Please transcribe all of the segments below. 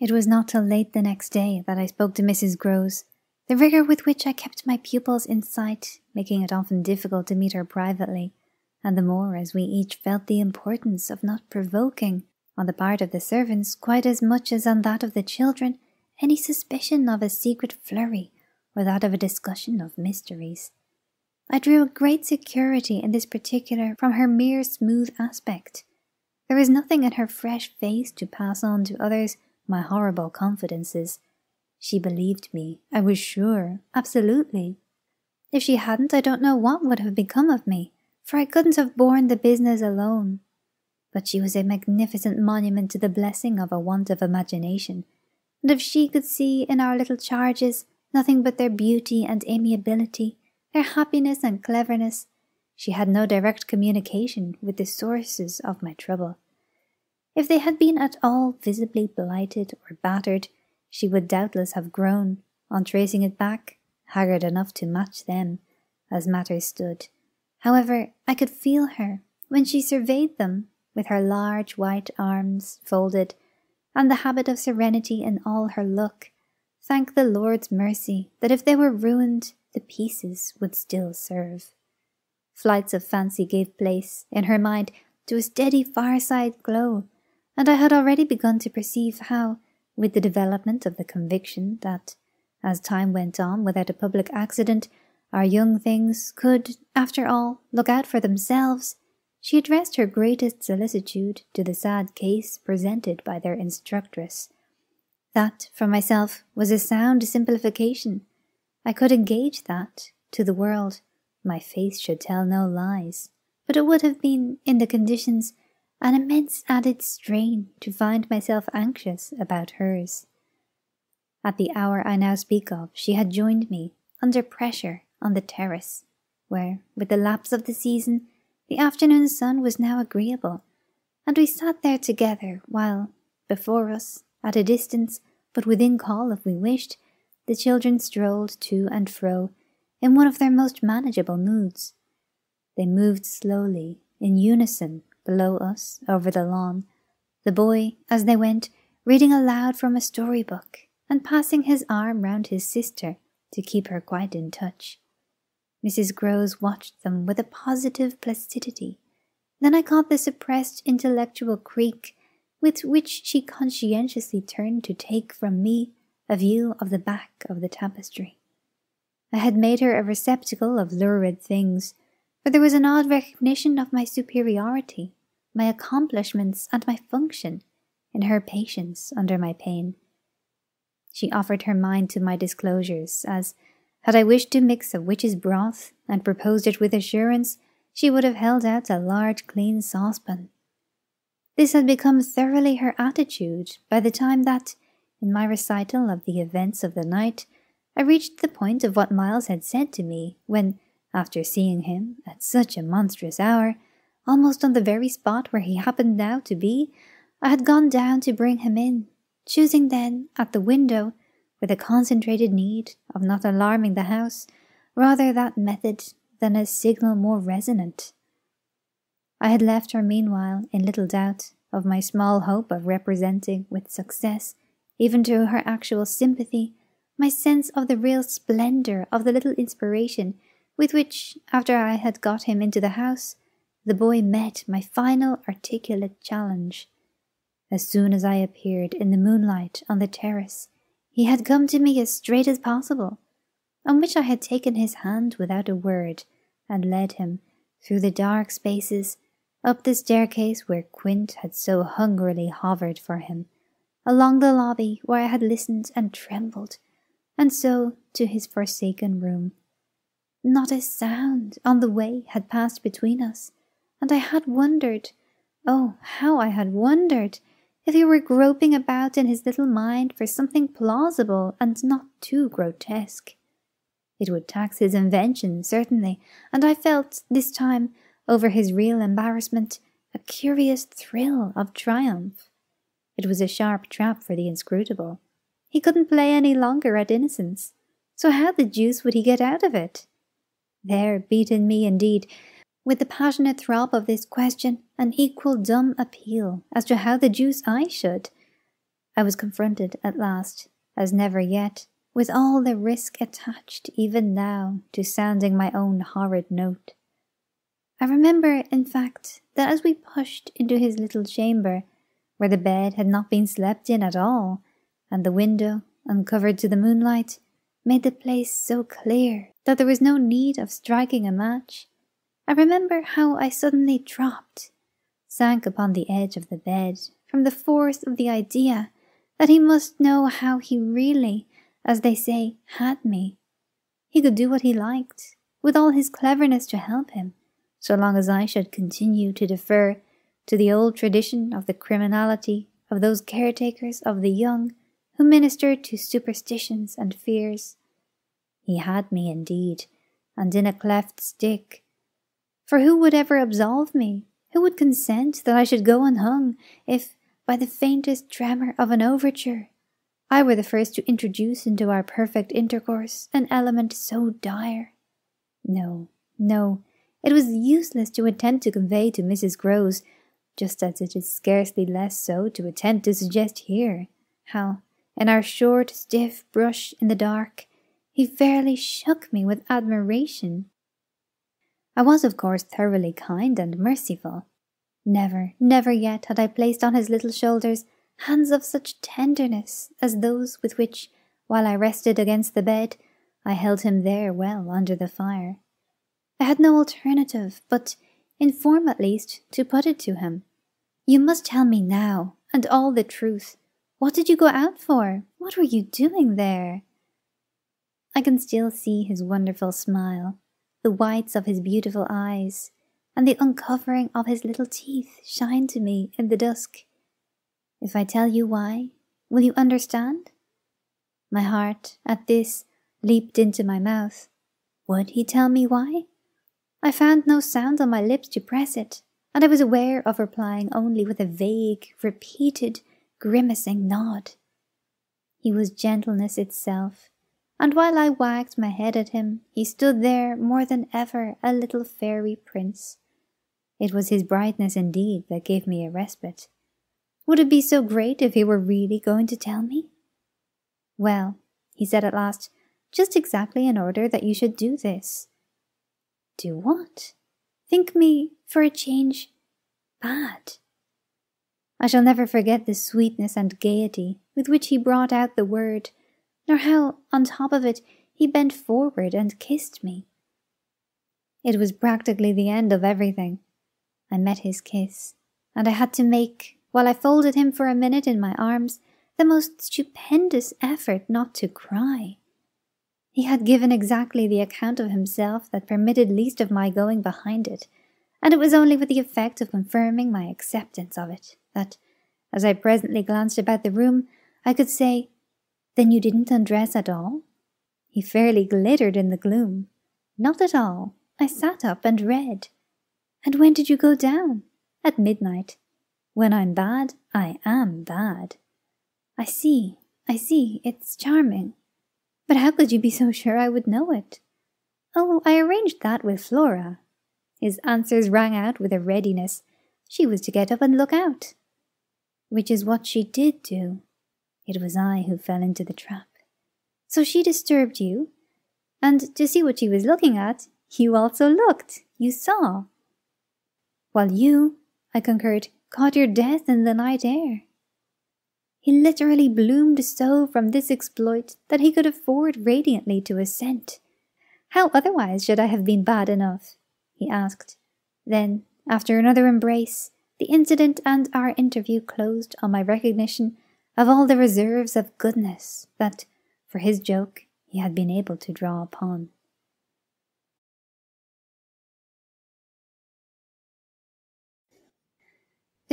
It was not till late the next day that I spoke to Mrs. Grose. The rigour with which I kept my pupils in sight, making it often difficult to meet her privately, and the more as we each felt the importance of not provoking, on the part of the servants quite as much as on that of the children, any suspicion of a secret flurry, or that of a discussion of mysteries. I drew a great security in this particular from her mere smooth aspect. There was nothing in her fresh face to pass on to others my horrible confidences. She believed me, I was sure, absolutely. If she hadn't, I don't know what would have become of me, for I couldn't have borne the business alone. But she was a magnificent monument to the blessing of a want of imagination, and if she could see in our little charges nothing but their beauty and amiability, their happiness and cleverness, she had no direct communication with the sources of my trouble. If they had been at all visibly blighted or battered, she would doubtless have grown, on tracing it back, haggard enough to match them, as matters stood. However, I could feel her, when she surveyed them, with her large white arms folded, and the habit of serenity in all her look, thank the Lord's mercy that if they were ruined, the pieces would still serve. Flights of fancy gave place, in her mind, to a steady fireside glow, and I had already begun to perceive how, with the development of the conviction that, as time went on without a public accident, our young things could, after all, look out for themselves, she addressed her greatest solicitude to the sad case presented by their instructress. That, for myself, was a sound simplification. I could engage that, to the world, my face should tell no lies, but it would have been, in the conditions, an immense added strain to find myself anxious about hers. At the hour I now speak of, she had joined me, under pressure, on the terrace, where, with the lapse of the season, the afternoon sun was now agreeable, and we sat there together while, before us, at a distance, but within call if we wished, the children strolled to and fro, in one of their most manageable moods. They moved slowly, in unison, below us, over the lawn, the boy, as they went, reading aloud from a story-book, and passing his arm round his sister to keep her quite in touch. Mrs. Grose watched them with a positive placidity. Then I caught the suppressed intellectual creak with which she conscientiously turned to take from me a view of the back of the tapestry. I had made her a receptacle of lurid things, for there was an odd recognition of my superiority, my accomplishments, and my function, in her patience under my pain. She offered her mind to my disclosures, as, had I wished to mix a witch's broth, and proposed it with assurance, she would have held out a large clean saucepan. This had become thoroughly her attitude by the time that, in my recital of the events of the night, I reached the point of what Miles had said to me, when, after seeing him, at such a monstrous hour, almost on the very spot where he happened now to be, I had gone down to bring him in, choosing then, at the window, with a concentrated need of not alarming the house, rather that method than a signal more resonant. I had left her meanwhile in little doubt of my small hope of representing with success, even to her actual sympathy, my sense of the real splendour of the little inspiration with which, after I had got him into the house, the boy met my final articulate challenge. As soon as I appeared in the moonlight on the terrace, he had come to me as straight as possible, on which I had taken his hand without a word, and led him, through the dark spaces, up the staircase where Quint had so hungrily hovered for him, along the lobby where I had listened and trembled, and so to his forsaken room. Not a sound on the way had passed between us, and I had wondered, oh, how I had wondered, if he were groping about in his little mind for something plausible and not too grotesque. It would tax his invention, certainly, and I felt, this time, over his real embarrassment, a curious thrill of triumph. It was a sharp trap for the inscrutable. He couldn't play any longer at innocence, so how the deuce would he get out of it? There beaten me indeed, with the passionate throb of this question, an equal dumb appeal as to how the deuce I should. I was confronted at last, as never yet, with all the risk attached even now to sounding my own horrid note. I remember, in fact, that as we pushed into his little chamber, where the bed had not been slept in at all, and the window, uncovered to the moonlight, made the place so clear that there was no need of striking a match, I remember how I suddenly dropped, sank upon the edge of the bed, from the force of the idea that he must know how he really, as they say, had me. He could do what he liked, with all his cleverness to help him, so long as I should continue to defer to the old tradition of the criminality of those caretakers of the young who ministered to superstitions and fears. He had me indeed, and in a cleft stick. For who would ever absolve me? Who would consent that I should go unhung, if, by the faintest tremor of an overture, I were the first to introduce into our perfect intercourse an element so dire? No, no, it was useless to attempt to convey to Mrs. Grose, just as it is scarcely less so to attempt to suggest here, how, in our short, stiff brush in the dark, he fairly shook me with admiration. I was, of course, thoroughly kind and merciful. Never, never yet had I placed on his little shoulders hands of such tenderness as those with which, while I rested against the bed, I held him there well under the fire. I had no alternative but, in form at least, to put it to him. You must tell me now, and all the truth. What did you go out for? What were you doing there? I can still see his wonderful smile, the whites of his beautiful eyes, and the uncovering of his little teeth shine to me in the dusk. If I tell you why, will you understand? My heart, at this, leaped into my mouth. Would he tell me why? I found no sound on my lips to press it, and I was aware of replying only with a vague, repeated, grimacing nod. He was gentleness itself, and while I wagged my head at him, he stood there more than ever a little fairy prince. It was his brightness indeed that gave me a respite. Would it be so great if he were really going to tell me? Well, he said at last, just exactly in order that you should do this. Do what? Think me, for a change, bad. I shall never forget the sweetness and gaiety with which he brought out the word, nor how, on top of it, he bent forward and kissed me. It was practically the end of everything. I met his kiss, and I had to make, while I folded him for a minute in my arms, the most stupendous effort not to cry. He had given exactly the account of himself that permitted least of my going behind it, and it was only with the effect of confirming my acceptance of it that, as I presently glanced about the room, I could say, Then you didn't undress at all? He fairly glittered in the gloom. Not at all. I sat up and read. And when did you go down? At midnight. When I'm bad, I am bad. I see, it's charming. But how could you be so sure I would know it? Oh, I arranged that with Flora. His answers rang out with a readiness. She was to get up and look out. Which is what she did do. It was I who fell into the trap. So she disturbed you, and to see what she was looking at, you also looked, you saw. While you, I concurred, caught your death in the night air. He literally bloomed so from this exploit that he could afford radiantly to assent. How otherwise should I have been bad enough? He asked. Then, after another embrace, the incident and our interview closed on my recognition of all the reserves of goodness that, for his joke, he had been able to draw upon.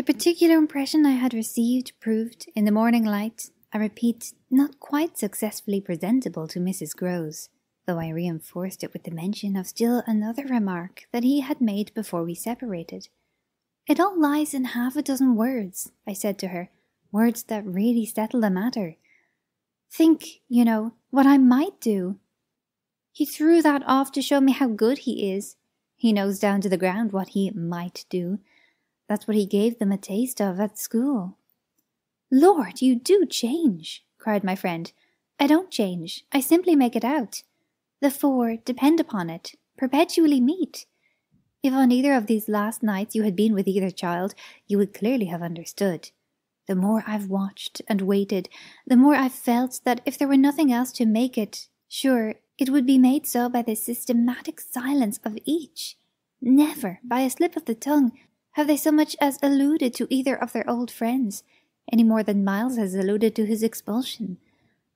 The particular impression I had received proved, in the morning light, I repeat, not quite successfully presentable to Mrs. Grose, though I reinforced it with the mention of still another remark that he had made before we separated. It all lies in half a dozen words, I said to her, words that really settle the matter. Think, you know, what I might do. He threw that off to show me how good he is. He knows down to the ground what he might do. That's what he gave them a taste of at school. "Lord, you do change," cried my friend. "I don't change. I simply make it out. The four, depend upon it, perpetually meet. If on either of these last nights you had been with either child, you would clearly have understood. The more I've watched and waited, the more I've felt that if there were nothing else to make it, sure, it would be made so by the systematic silence of each. Never, by a slip of the tongue, have they so much as alluded to either of their old friends, any more than Miles has alluded to his expulsion.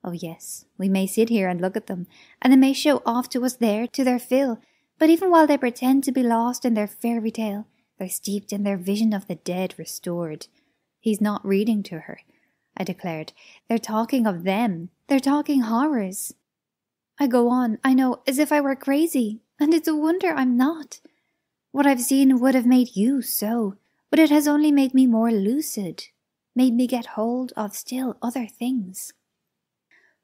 Oh yes, we may sit here and look at them, and they may show off to us there to their fill, but even while they pretend to be lost in their fairy tale, they're steeped in their vision of the dead restored. He's not reading to her, I declared. They're talking of them. They're talking horrors. I go on, I know, as if I were crazy, and it's a wonder I'm not. What I've seen would have made you so, but it has only made me more lucid, made me get hold of still other things.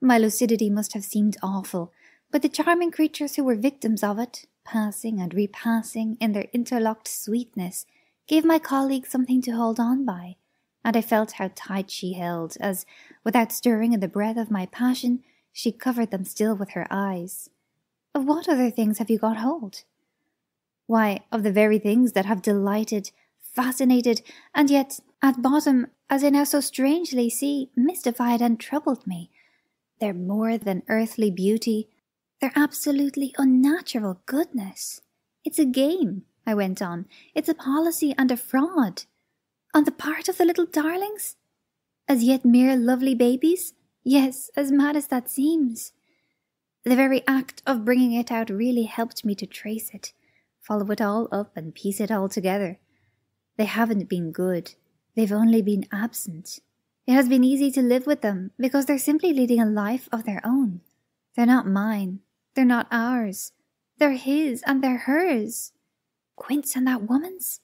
My lucidity must have seemed awful, but the charming creatures who were victims of it, passing and repassing in their interlocked sweetness, gave my colleague something to hold on by, and I felt how tight she held, as, without stirring in the breath of my passion, she covered them still with her eyes. Of what other things have you got hold? Why, of the very things that have delighted, fascinated, and yet, at bottom, as I now so strangely see, mystified and troubled me. They're more than earthly beauty. They're absolutely unnatural goodness. It's a game, I went on. It's a policy and a fraud. On the part of the little darlings? As yet mere lovely babies? Yes, as mad as that seems. The very act of bringing it out really helped me to trace it, follow it all up and piece it all together. They haven't been good. They've only been absent. It has been easy to live with them because they're simply leading a life of their own. They're not mine. They're not ours. They're his and they're hers. Quince and that woman's?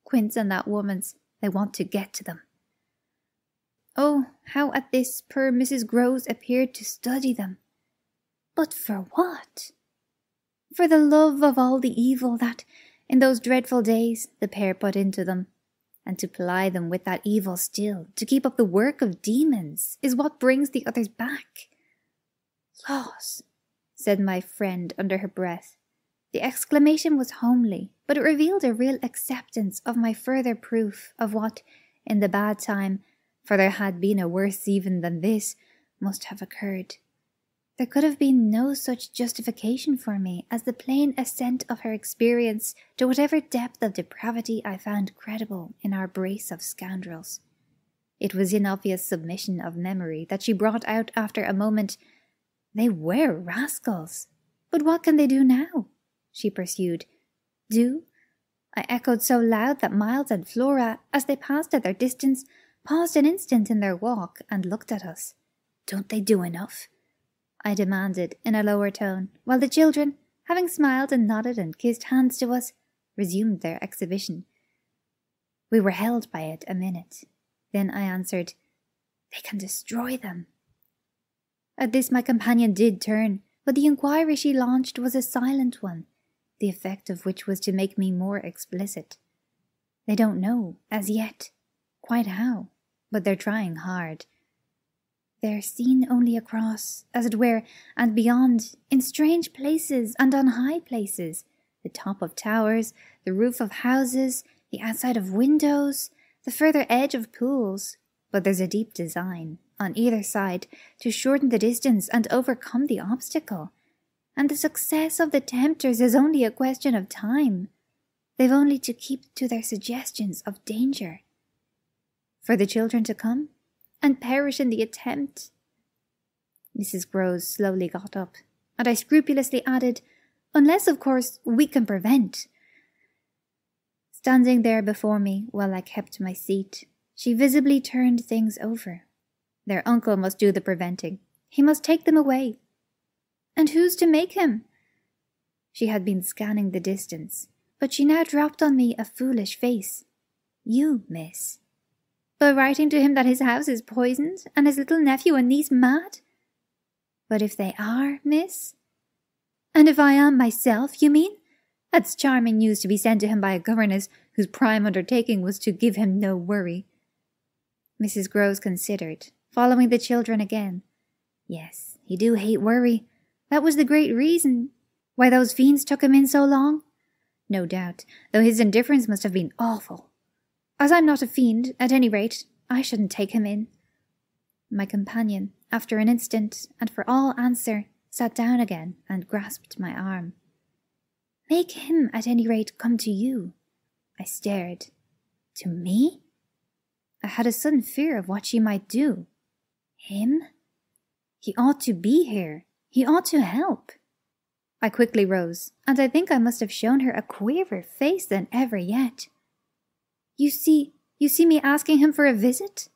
Quince and that woman's. They want to get to them. Oh, how at this poor Mrs. Grose appeared to study them. But for what? For the love of all the evil that, in those dreadful days, the pair put into them. And to ply them with that evil still, to keep up the work of demons, is what brings the others back. Laws, said my friend under her breath. The exclamation was homely, but it revealed a real acceptance of my further proof of what, in the bad time, for there had been a worse even than this, must have occurred. There could have been no such justification for me as the plain assent of her experience to whatever depth of depravity I found credible in our brace of scoundrels. It was in obvious submission of memory that she brought out after a moment, "They were rascals. But what can they do now?" she pursued. "Do?" I echoed so loud that Miles and Flora, as they passed at their distance, paused an instant in their walk and looked at us. "Don't they do enough?" I demanded in a lower tone, while the children, having smiled and nodded and kissed hands to us, resumed their exhibition. We were held by it a minute. Then I answered, "They can destroy them." At this my companion did turn, but the inquiry she launched was a silent one, the effect of which was to make me more explicit. They don't know, as yet, quite how, but they're trying hard. They're seen only across, as it were, and beyond, in strange places and on high places, the top of towers, the roof of houses, the outside of windows, the further edge of pools. But there's a deep design, on either side, to shorten the distance and overcome the obstacle. And the success of the tempters is only a question of time. They've only to keep to their suggestions of danger. For the children to come, and perish in the attempt. Mrs. Grose slowly got up, and I scrupulously added, "Unless, of course, we can prevent." Standing there before me while I kept my seat, she visibly turned things over. Their uncle must do the preventing. He must take them away. And who's to make him? She had been scanning the distance, but she now dropped on me a foolish face. "You, miss." "By writing to him that his house is poisoned, and his little nephew and niece mad?" "But if they are, miss?" "And if I am myself, you mean? That's charming news to be sent to him by a governess whose prime undertaking was to give him no worry." Mrs. Grose considered, following the children again. Yes, he do hate worry. That was the great reason why those fiends took him in so long. No doubt, though his indifference must have been awful. As I'm not a fiend, at any rate, I shouldn't take him in. My companion, after an instant, and for all answer, sat down again and grasped my arm. Make him, at any rate, come to you. I stared. To me? I had a sudden fear of what she might do. Him? He ought to be here. He ought to help. I quickly rose, and I think I must have shown her a queerer face than ever yet. You see me asking him for a visit?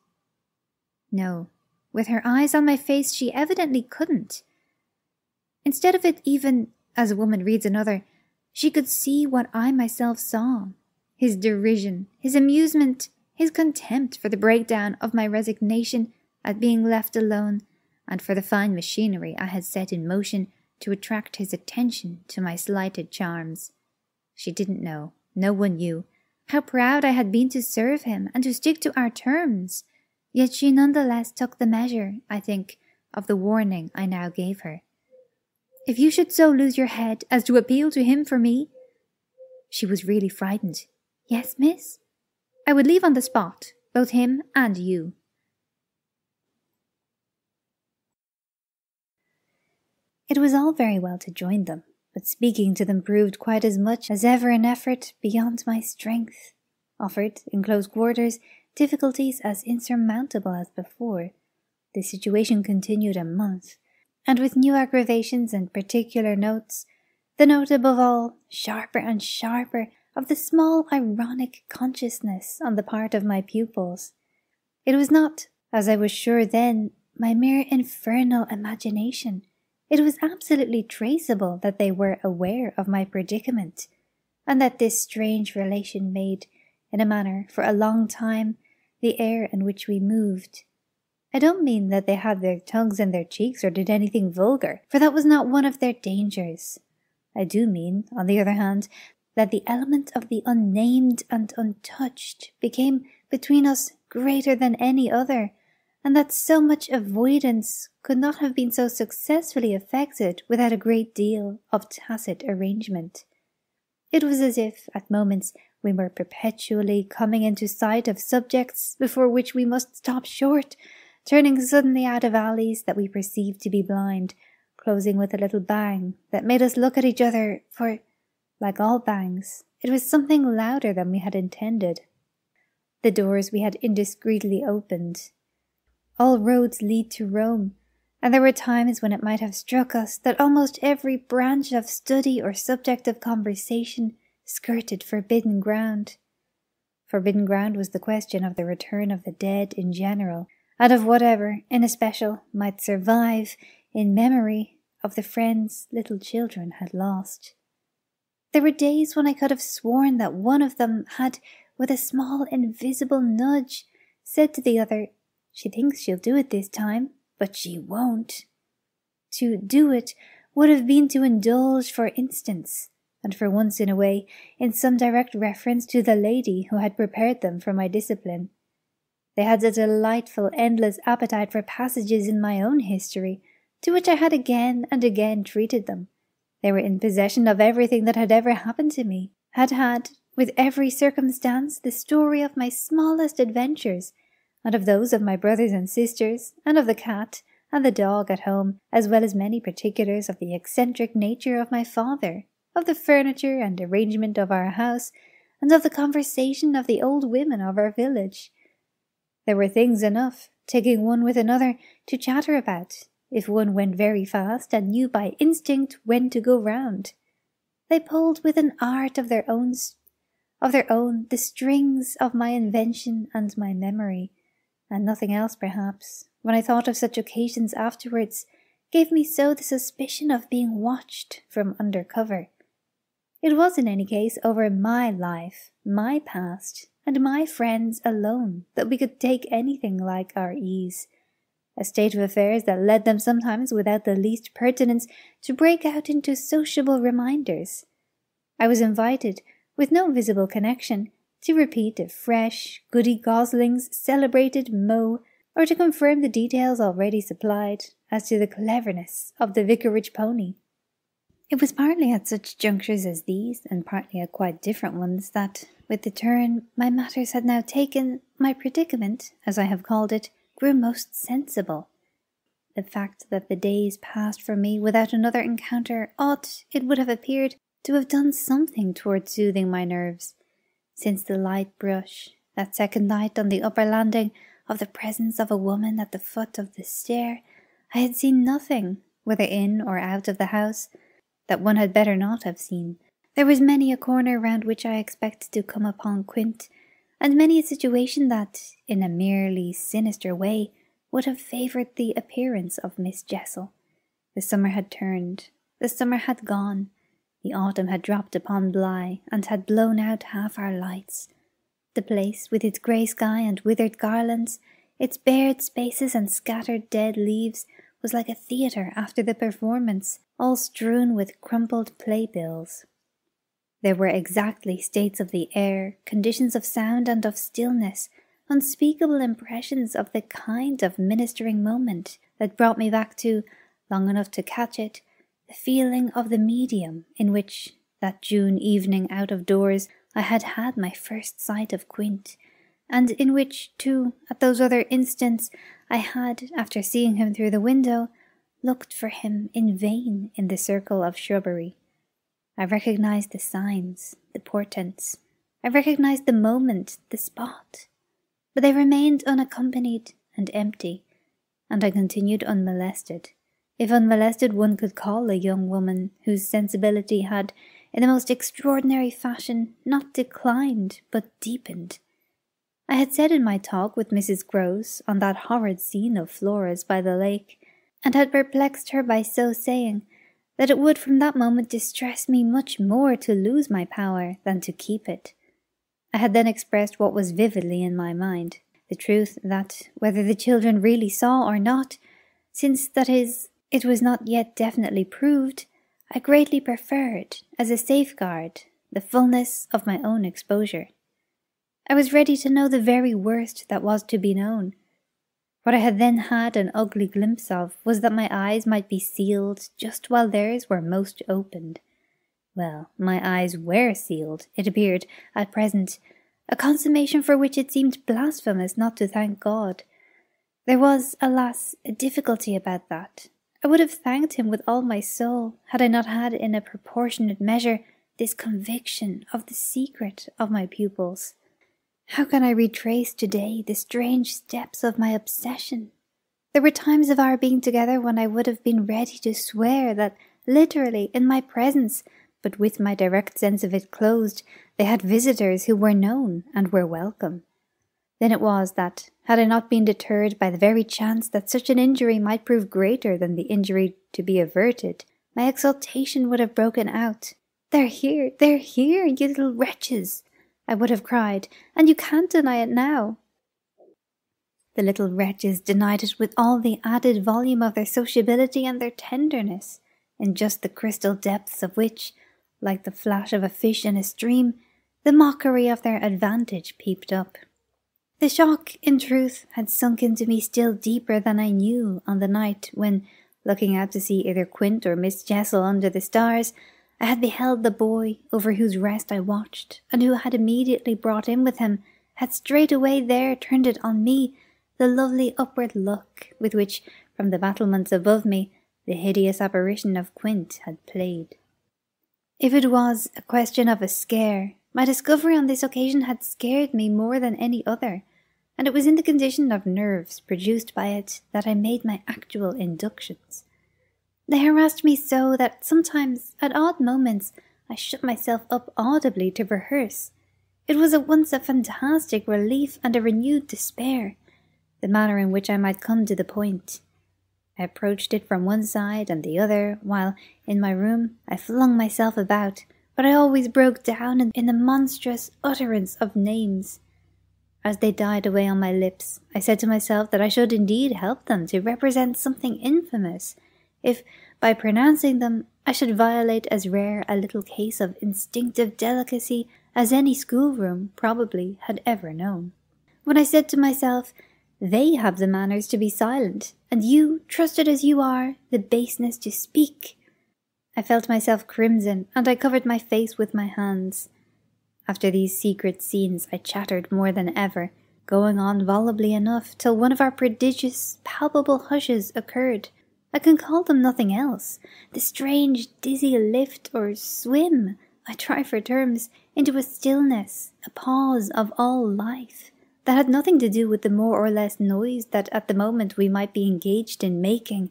No. With her eyes on my face, she evidently couldn't. Instead of it even, as a woman reads another, she could see what I myself saw. His derision, his amusement, his contempt for the breakdown of my resignation at being left alone, and for the fine machinery I had set in motion to attract his attention to my slighted charms. She didn't know, no one knew, how proud I had been to serve him and to stick to our terms, yet she nonetheless took the measure, I think, of the warning I now gave her. If you should so lose your head as to appeal to him for me— She was really frightened. Yes, miss? I would leave on the spot, both him and you. It was all very well to join them, but speaking to them proved quite as much as ever an effort beyond my strength, offered, in close quarters, difficulties as insurmountable as before. The situation continued a month, and with new aggravations and particular notes, the note above all, sharper and sharper, of the small ironic consciousness on the part of my pupils. It was not, as I was sure then, my mere infernal imagination. It was absolutely traceable that they were aware of my predicament, and that this strange relation made, in a manner, for a long time, the air in which we moved. I don't mean that they had their tongues in their cheeks or did anything vulgar, for that was not one of their dangers. I do mean, on the other hand, that the element of the unnamed and untouched became between us greater than any other, and that so much avoidance could not have been so successfully effected without a great deal of tacit arrangement. It was as if, at moments, we were perpetually coming into sight of subjects before which we must stop short, turning suddenly out of alleys that we perceived to be blind, closing with a little bang that made us look at each other, for, like all bangs, it was something louder than we had intended. The doors we had indiscreetly opened. All roads lead to Rome, and there were times when it might have struck us that almost every branch of study or subject of conversation skirted forbidden ground. Forbidden ground was the question of the return of the dead in general, and of whatever, in especial, might survive in memory of the friends little children had lost. There were days when I could have sworn that one of them had, with a small invisible nudge, said to the other, "She thinks she'll do it this time, but she won't." To do it would have been to indulge, for instance, and for once in a way, in some direct reference to the lady who had prepared them for my discipline. They had a delightful, endless appetite for passages in my own history, to which I had again and again treated them. They were in possession of everything that had ever happened to me, had, with every circumstance, the story of my smallest adventures, and of those of my brothers and sisters, and of the cat and the dog at home, as well as many particulars of the eccentric nature of my father, of the furniture and arrangement of our house, and of the conversation of the old women of our village. There were things enough, taking one with another, to chatter about, if one went very fast and knew by instinct when to go round. They pulled with an art of their own the strings of my invention and my memory, and nothing else perhaps, when I thought of such occasions afterwards, gave me so the suspicion of being watched from under cover. It was in any case over my life, my past, and my friends alone that we could take anything like our ease, a state of affairs that led them sometimes without the least pertinence to break out into sociable reminders. I was invited, with no visible connection, to repeat a fresh, goody gosling's celebrated mot, or to confirm the details already supplied as to the cleverness of the vicarage pony. It was partly at such junctures as these, and partly at quite different ones, that, with the turn my matters had now taken, my predicament, as I have called it, grew most sensible. The fact that the days passed for me without another encounter ought, it would have appeared, to have done something towards soothing my nerves. Since the light brush, that second night on the upper landing, of the presence of a woman at the foot of the stair, I had seen nothing, whether in or out of the house, that one had better not have seen. There was many a corner round which I expected to come upon Quint, and many a situation that, in a merely sinister way, would have favoured the appearance of Miss Jessel. The summer had turned, the summer had gone, the autumn had dropped upon Bly, and had blown out half our lights. The place, with its grey sky and withered garlands, its bared spaces and scattered dead leaves, was like a theatre after the performance, all strewn with crumpled playbills. There were exactly states of the air, conditions of sound and of stillness, unspeakable impressions of the kind of ministering moment that brought me back to, long enough to catch it, the feeling of the medium in which, that June evening out of doors, I had had my first sight of Quint, and in which, too, at those other instants, I had, after seeing him through the window, looked for him in vain in the circle of shrubbery. I recognized the signs, the portents. I recognized the moment, the spot. But they remained unaccompanied and empty, and I continued unmolested, if unmolested one could call a young woman whose sensibility had, in the most extraordinary fashion, not declined, but deepened. I had said in my talk with Mrs. Grose on that horrid scene of Flora's by the lake, and had perplexed her by so saying, that it would from that moment distress me much more to lose my power than to keep it. I had then expressed what was vividly in my mind, the truth that, whether the children really saw or not, since, that is, it was not yet definitely proved, I greatly preferred, as a safeguard, the fullness of my own exposure. I was ready to know the very worst that was to be known. What I had then had an ugly glimpse of was that my eyes might be sealed just while theirs were most opened. Well, my eyes were sealed, it appeared, at present, a consummation for which it seemed blasphemous not to thank God. There was, alas, a difficulty about that. I would have thanked him with all my soul, had I not had in a proportionate measure this conviction of the secret of my pupils. How can I retrace today the strange steps of my obsession? There were times of our being together when I would have been ready to swear that, literally, in my presence, but with my direct sense of it closed, they had visitors who were known and were welcome. Then it was that, had I not been deterred by the very chance that such an injury might prove greater than the injury to be averted, my exultation would have broken out. They're here, you little wretches, I would have cried, and you can't deny it now. The little wretches denied it with all the added volume of their sociability and their tenderness, in just the crystal depths of which, like the flash of a fish in a stream, the mockery of their advantage peeped up. The shock, in truth, had sunk into me still deeper than I knew on the night when, looking out to see either Quint or Miss Jessel under the stars, I had beheld the boy over whose rest I watched, and who had immediately brought in with him, had straightway there turned it on me, the lovely upward look with which, from the battlements above me, the hideous apparition of Quint had played. If it was a question of a scare, my discovery on this occasion had scared me more than any other, and it was in the condition of nerves produced by it that I made my actual inductions. They harassed me so that sometimes, at odd moments, I shut myself up audibly to rehearse. It was at once a fantastic relief and a renewed despair, the manner in which I might come to the point. I approached it from one side and the other, while, in my room, I flung myself about, but I always broke down in the monstrous utterance of names. As they died away on my lips, I said to myself that I should indeed help them to represent something infamous, if, by pronouncing them, I should violate as rare a little case of instinctive delicacy as any schoolroom probably had ever known. When I said to myself, "They have the manners to be silent, and you, trusted as you are, the baseness to speak," I felt myself crimson, and I covered my face with my hands. After these secret scenes I chattered more than ever, going on volubly enough till one of our prodigious, palpable hushes occurred. I can call them nothing else. The strange, dizzy lift or swim, I try for terms, into a stillness, a pause of all life, that had nothing to do with the more or less noise that at the moment we might be engaged in making,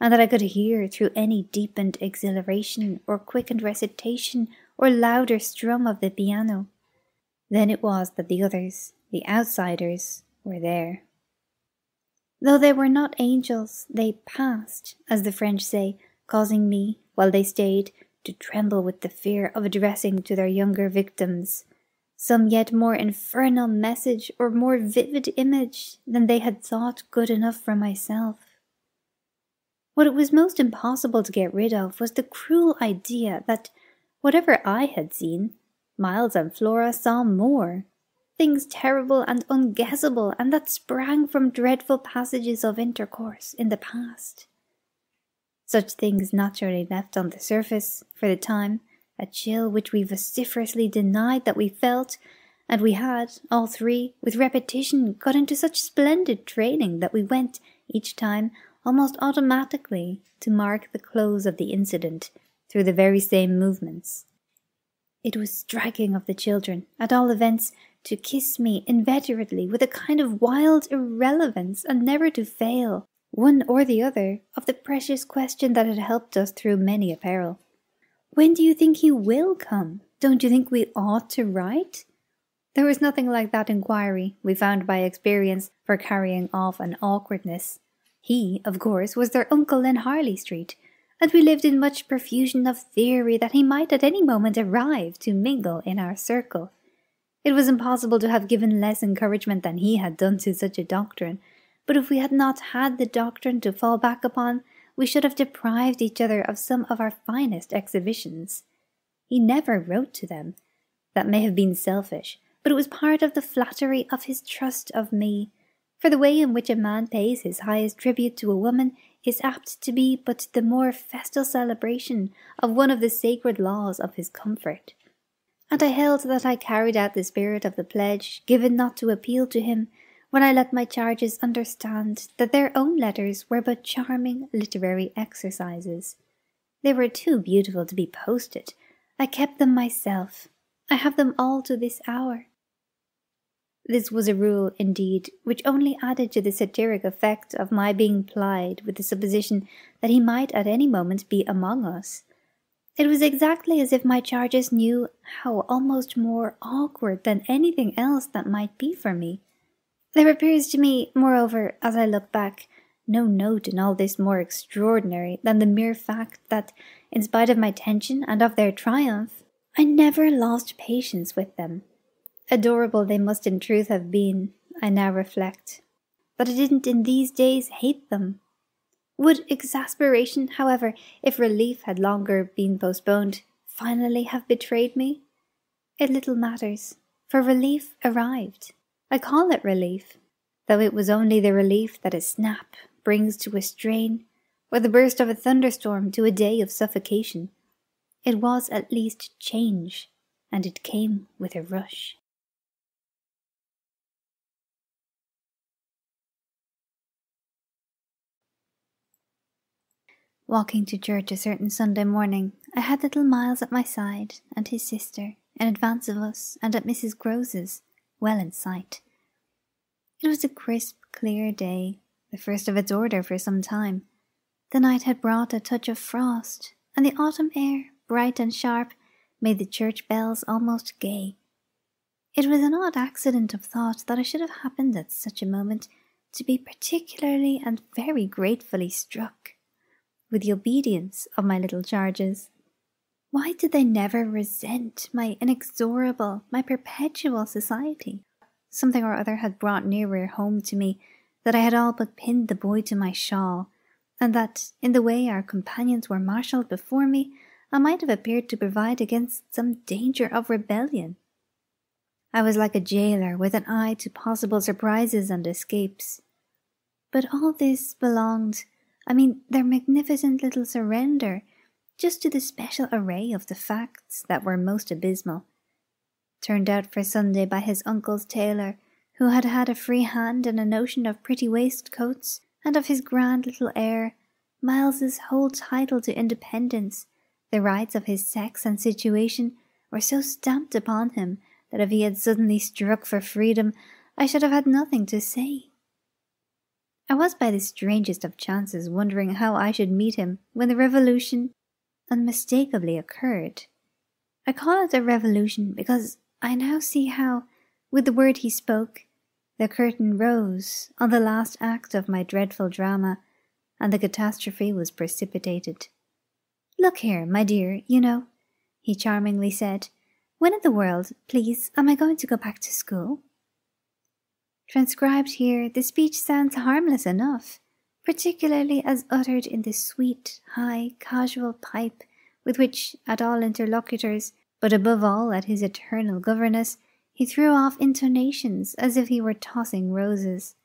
and that I could hear through any deepened exhilaration or quickened recitation or louder strum of the piano. Then it was that the others, the outsiders, were there. Though they were not angels, they passed, as the French say, causing me, while they stayed, to tremble with the fear of addressing to their younger victims some yet more infernal message or more vivid image than they had thought good enough for myself. What it was most impossible to get rid of was the cruel idea that, whatever I had seen, Miles and Flora saw more, things terrible and unguessable, and that sprang from dreadful passages of intercourse in the past. Such things naturally left on the surface, for the time, a chill which we vociferously denied that we felt, and we had, all three, with repetition, got into such splendid training that we went, each time, almost automatically, to mark the close of the incident, through the very same movements. It was striking of the children, at all events, to kiss me inveterately with a kind of wild irrelevance, and never to fail, one or the other, of the precious question that had helped us through many a peril. "When do you think he will come? Don't you think we ought to write?" There was nothing like that inquiry, we found by experience, for carrying off an awkwardness. He, of course, was their uncle in Harley Street, and we lived in much profusion of theory that he might at any moment arrive to mingle in our circle. It was impossible to have given less encouragement than he had done to such a doctrine, but if we had not had the doctrine to fall back upon, we should have deprived each other of some of our finest exhibitions. He never wrote to them. That may have been selfish, but it was part of the flattery of his trust of me, for the way in which a man pays his highest tribute to a woman is apt to be but the more festal celebration of one of the sacred laws of his comfort. And I held that I carried out the spirit of the pledge given not to appeal to him, when I let my charges understand that their own letters were but charming literary exercises. They were too beautiful to be posted. I kept them myself. I have them all to this hour. This was a rule, indeed, which only added to the satiric effect of my being plied with the supposition that he might at any moment be among us. It was exactly as if my charges knew how almost more awkward than anything else that might be for me. There appears to me, moreover, as I look back, no note in all this more extraordinary than the mere fact that, in spite of my tension and of their triumph, I never lost patience with them. Adorable they must in truth have been, I now reflect, but I didn't in these days hate them. Would exasperation, however, if relief had longer been postponed, finally have betrayed me? It little matters, for relief arrived. I call it relief, though it was only the relief that a snap brings to a strain, or the burst of a thunderstorm to a day of suffocation. It was at least change, and it came with a rush. Walking to church a certain Sunday morning, I had little Miles at my side, and his sister, in advance of us, and at Mrs. Grose's, well in sight. It was a crisp, clear day, the first of its order for some time. The night had brought a touch of frost, and the autumn air, bright and sharp, made the church bells almost gay. It was an odd accident of thought that I should have happened at such a moment to be particularly and very gratefully struck with the obedience of my little charges. Why did they never resent my inexorable, my perpetual society? Something or other had brought nearer home to me that I had all but pinned the boy to my shawl, and that, in the way our companions were marshalled before me, I might have appeared to provide against some danger of rebellion. I was like a jailer with an eye to possible surprises and escapes. But all this belonged, their magnificent little surrender, just to the special array of the facts that were most abysmal. Turned out for Sunday by his uncle's tailor, who had had a free hand and a notion of pretty waistcoats, and of his grand little heir, Miles's whole title to independence. The rights of his sex and situation were so stamped upon him that if he had suddenly struck for freedom, I should have had nothing to say. I was by the strangest of chances wondering how I should meet him when the revolution unmistakably occurred. I call it a revolution because I now see how, with the word he spoke, the curtain rose on the last act of my dreadful drama, and the catastrophe was precipitated. "Look here, my dear, you know," he charmingly said, "when in the world, please, am I going to go back to school?" Transcribed here, the speech sounds harmless enough, particularly as uttered in the sweet, high, casual pipe with which, at all interlocutors, but above all at his eternal governess, he threw off intonations as if he were tossing roses.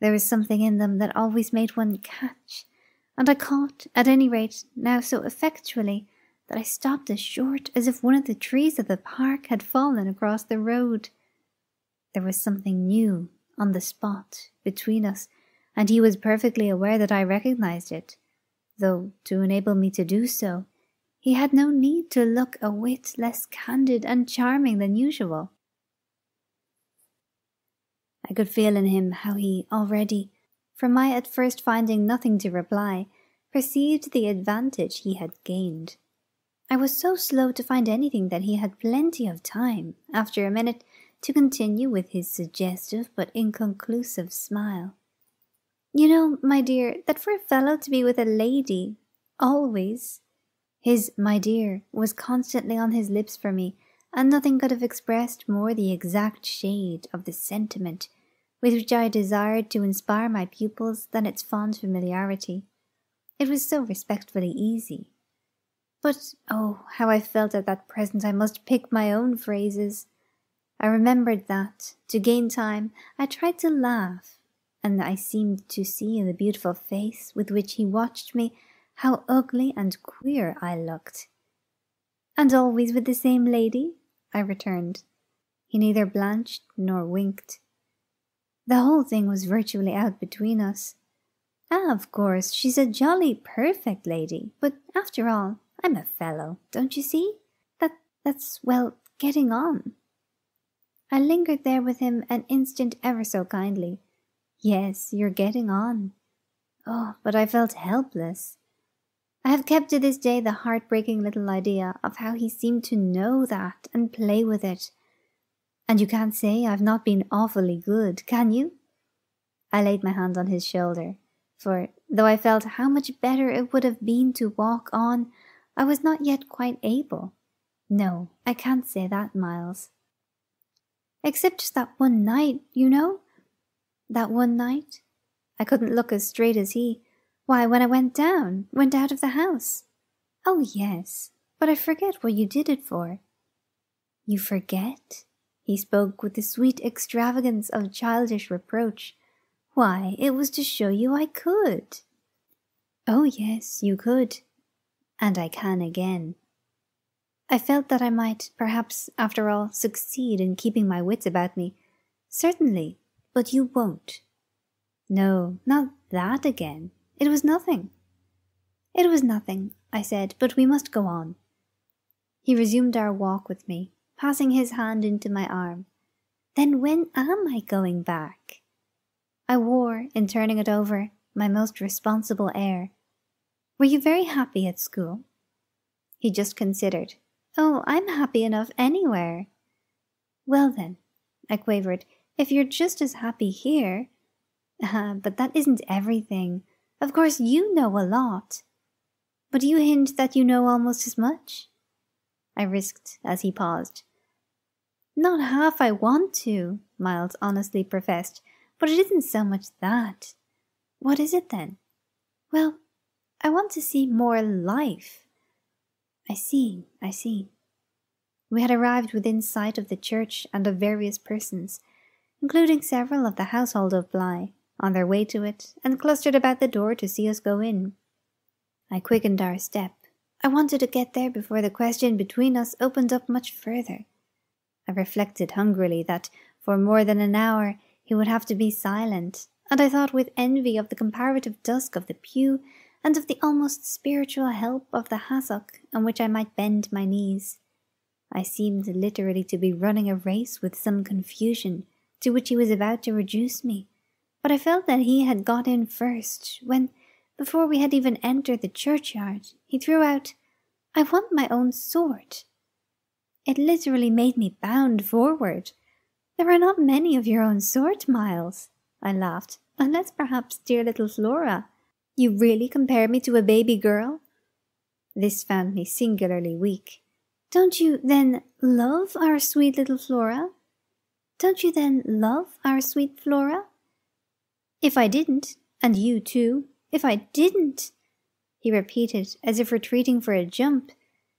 There was something in them that always made one catch, and I caught, at any rate, now so effectually, that I stopped as short as if one of the trees of the park had fallen across the road. There was something new on the spot between us, and he was perfectly aware that I recognized it, though, to enable me to do so, he had no need to look a whit less candid and charming than usual. I could feel in him how he already, from my at first finding nothing to reply, perceived the advantage he had gained. I was so slow to find anything that he had plenty of time, after a minute, to continue with his suggestive but inconclusive smile. "You know, my dear, that for a fellow to be with a lady, always—" His "my dear" was constantly on his lips for me, and nothing could have expressed more the exact shade of the sentiment with which I desired to inspire my pupils than its fond familiarity. It was so respectfully easy. But, oh, how I felt at that present I must pick my own phrases. I remembered that, to gain time, I tried to laugh, and I seemed to see in the beautiful face with which he watched me how ugly and queer I looked. "And always with the same lady?" I returned. He neither blanched nor winked. The whole thing was virtually out between us. "Ah, of course, she's a jolly perfect lady, but after all, I'm a fellow, don't you see? That's, well, getting on." I lingered there with him an instant ever so kindly. "Yes, you're getting on." Oh, but I felt helpless. I have kept to this day the heartbreaking little idea of how he seemed to know that and play with it. And you can't say I've not been awfully good, can you? I laid my hand on his shoulder, for, though I felt how much better it would have been to walk on, I was not yet quite able. No, I can't say that, Miles. Except that one night, you know? That one night? I couldn't look as straight as he. Why, when I went out of the house. Oh, yes, but I forget what you did it for. You forget? He spoke with the sweet extravagance of childish reproach. Why, it was to show you I could. Oh, yes, you could. And I can again. I felt that I might, perhaps, after all, succeed in keeping my wits about me. Certainly, but you won't. No, not that again. It was nothing. It was nothing, I said, but we must go on. He resumed our walk with me, passing his hand into my arm. Then when am I going back? I wore, in turning it over, my most responsible air. Were you very happy at school? He just considered. Oh, I'm happy enough anywhere. Well then, I quavered, if you're just as happy here. But that isn't everything. Of course you know a lot. But you hint that you know almost as much? I risked as he paused. Not half I want to, Miles honestly professed, but it isn't so much that. What is it then? Well, I want to see more life. I see. We had arrived within sight of the church and of various persons, including several of the household of Bly, on their way to it, and clustered about the door to see us go in. I quickened our step. I wanted to get there before the question between us opened up much further. I reflected hungrily that for more than an hour he would have to be silent, and I thought with envy of the comparative dusk of the pew and of the almost spiritual help of the hassock on which I might bend my knees. I seemed literally to be running a race with some confusion to which he was about to reduce me, but I felt that he had got in first when, before we had even entered the churchyard, he threw out, "I want my own sword." It literally made me bound forward. "There are not many of your own sort, Miles," I laughed, "unless perhaps dear little Flora. You really compare me to a baby girl?" This found me singularly weak. "Don't you, then, love our sweet little Flora? Don't you, then, love our sweet Flora?" "If I didn't, and you too, if I didn't," he repeated, as if retreating for a jump,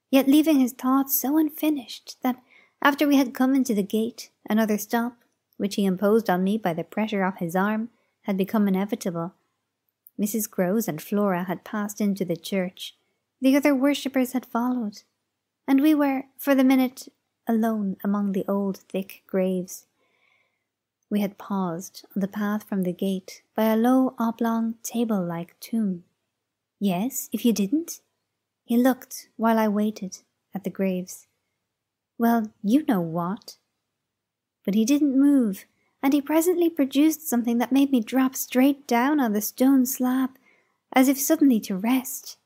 yet leaving his thoughts so unfinished that, after we had come into the gate, another stop, which he imposed on me by the pressure of his arm, had become inevitable. Mrs. Grose and Flora had passed into the church, the other worshippers had followed, and we were, for the minute, alone among the old thick graves. We had paused on the path from the gate by a low oblong table-like tomb. "Yes, if you didn't?" He looked, while I waited, at the graves. "Well, you know what." But he didn't move, and he presently produced something that made me drop straight down on the stone slab, as if suddenly to rest.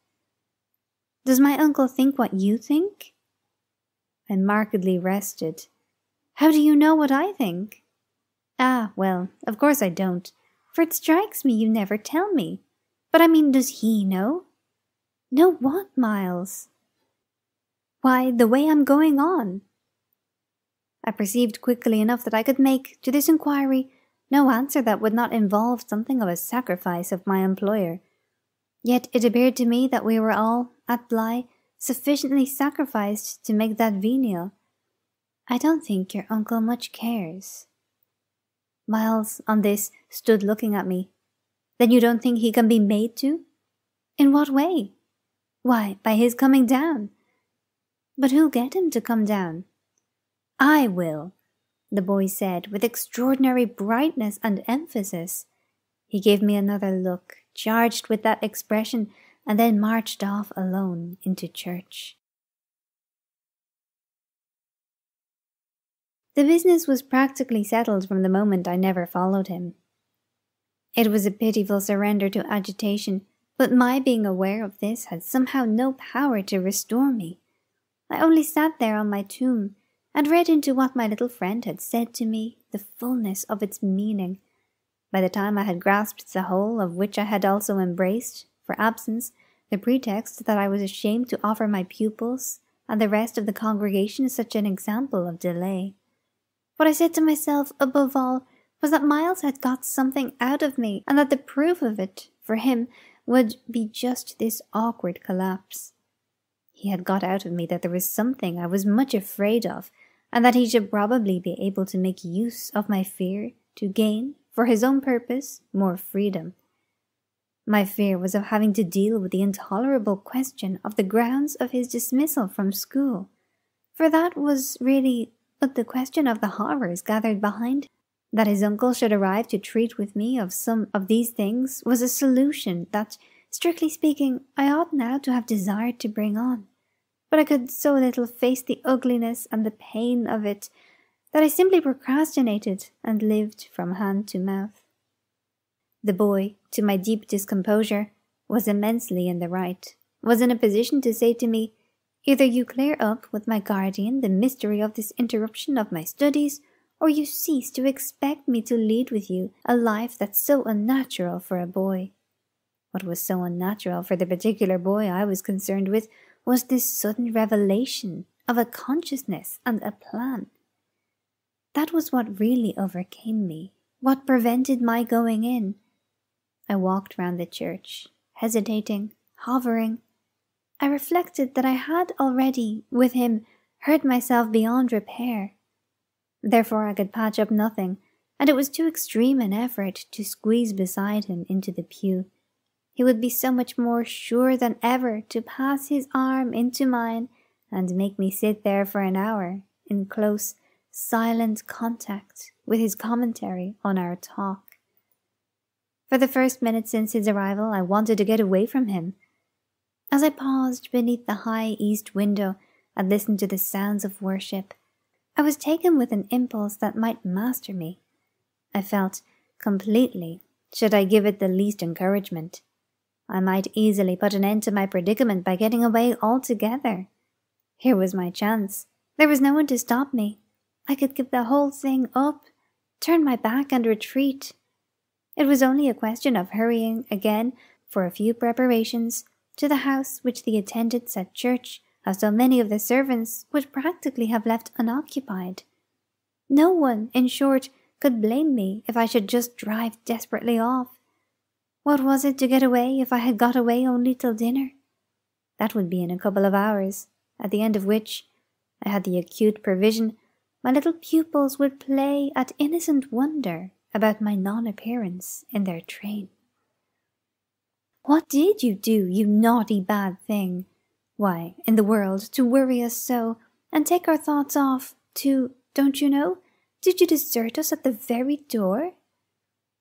"Does my uncle think what you think?" I markedly rested. "How do you know what I think?" "Ah, well, of course I don't, for it strikes me you never tell me. But I mean, does he know?" "Know what, Miles?" "Why, the way I'm going on." I perceived quickly enough that I could make, to this inquiry, no answer that would not involve something of a sacrifice of my employer. Yet it appeared to me that we were all, at Bly, sufficiently sacrificed to make that venial. "I don't think your uncle much cares." Miles, on this, stood looking at me. "Then you don't think he can be made to?" "In what way?" "Why, by his coming down." "But who'll get him to come down?" "I will," the boy said with extraordinary brightness and emphasis. He gave me another look, charged with that expression, and then marched off alone into church. The business was practically settled from the moment I never followed him. It was a pitiful surrender to agitation, but my being aware of this had somehow no power to restore me. I only sat there on my tomb, and read into what my little friend had said to me the fullness of its meaning. By the time I had grasped the whole, of which I had also embraced, for absence, the pretext that I was ashamed to offer my pupils and the rest of the congregation such an example of delay. What I said to myself, above all, was that Miles had got something out of me, and that the proof of it, for him, would be just this awkward collapse. He had got out of me that there was something I was much afraid of, and that he should probably be able to make use of my fear to gain, for his own purpose, more freedom. My fear was of having to deal with the intolerable question of the grounds of his dismissal from school, for that was really but the question of the horrors gathered behind. That his uncle should arrive to treat with me of some of these things was a solution that, strictly speaking, I ought now to have desired to bring on, but I could so little face the ugliness and the pain of it that I simply procrastinated and lived from hand to mouth. The boy, to my deep discomposure, was immensely in the right, was in a position to say to me, "Either you clear up with my guardian the mystery of this interruption of my studies, or you cease to expect me to lead with you a life that's so unnatural for a boy." What was so unnatural for the particular boy I was concerned with was this sudden revelation of a consciousness and a plan. That was what really overcame me, what prevented my going in. I walked round the church, hesitating, hovering. I reflected that I had already, with him, hurt myself beyond repair. Therefore I could patch up nothing, and it was too extreme an effort to squeeze beside him into the pew. He would be so much more sure than ever to pass his arm into mine and make me sit there for an hour in close, silent contact with his commentary on our talk. For the first minute since his arrival, I wanted to get away from him. As I paused beneath the high east window and listened to the sounds of worship, I was taken with an impulse that might master me. I felt completely, should I give it the least encouragement, I might easily put an end to my predicament by getting away altogether. Here was my chance. There was no one to stop me. I could give the whole thing up, turn my back and retreat. It was only a question of hurrying again for a few preparations to the house which the attendants at church, as so many of the servants, would practically have left unoccupied. No one, in short, could blame me if I should just drive desperately off. What was it to get away if I had got away only till dinner? That would be in a couple of hours, at the end of which, I had the acute prevision, my little pupils would play at innocent wonder about my non-appearance in their train. What did you do, you naughty bad thing? Why, in the world, to worry us so, and take our thoughts off to, don't you know, did you desert us at the very door?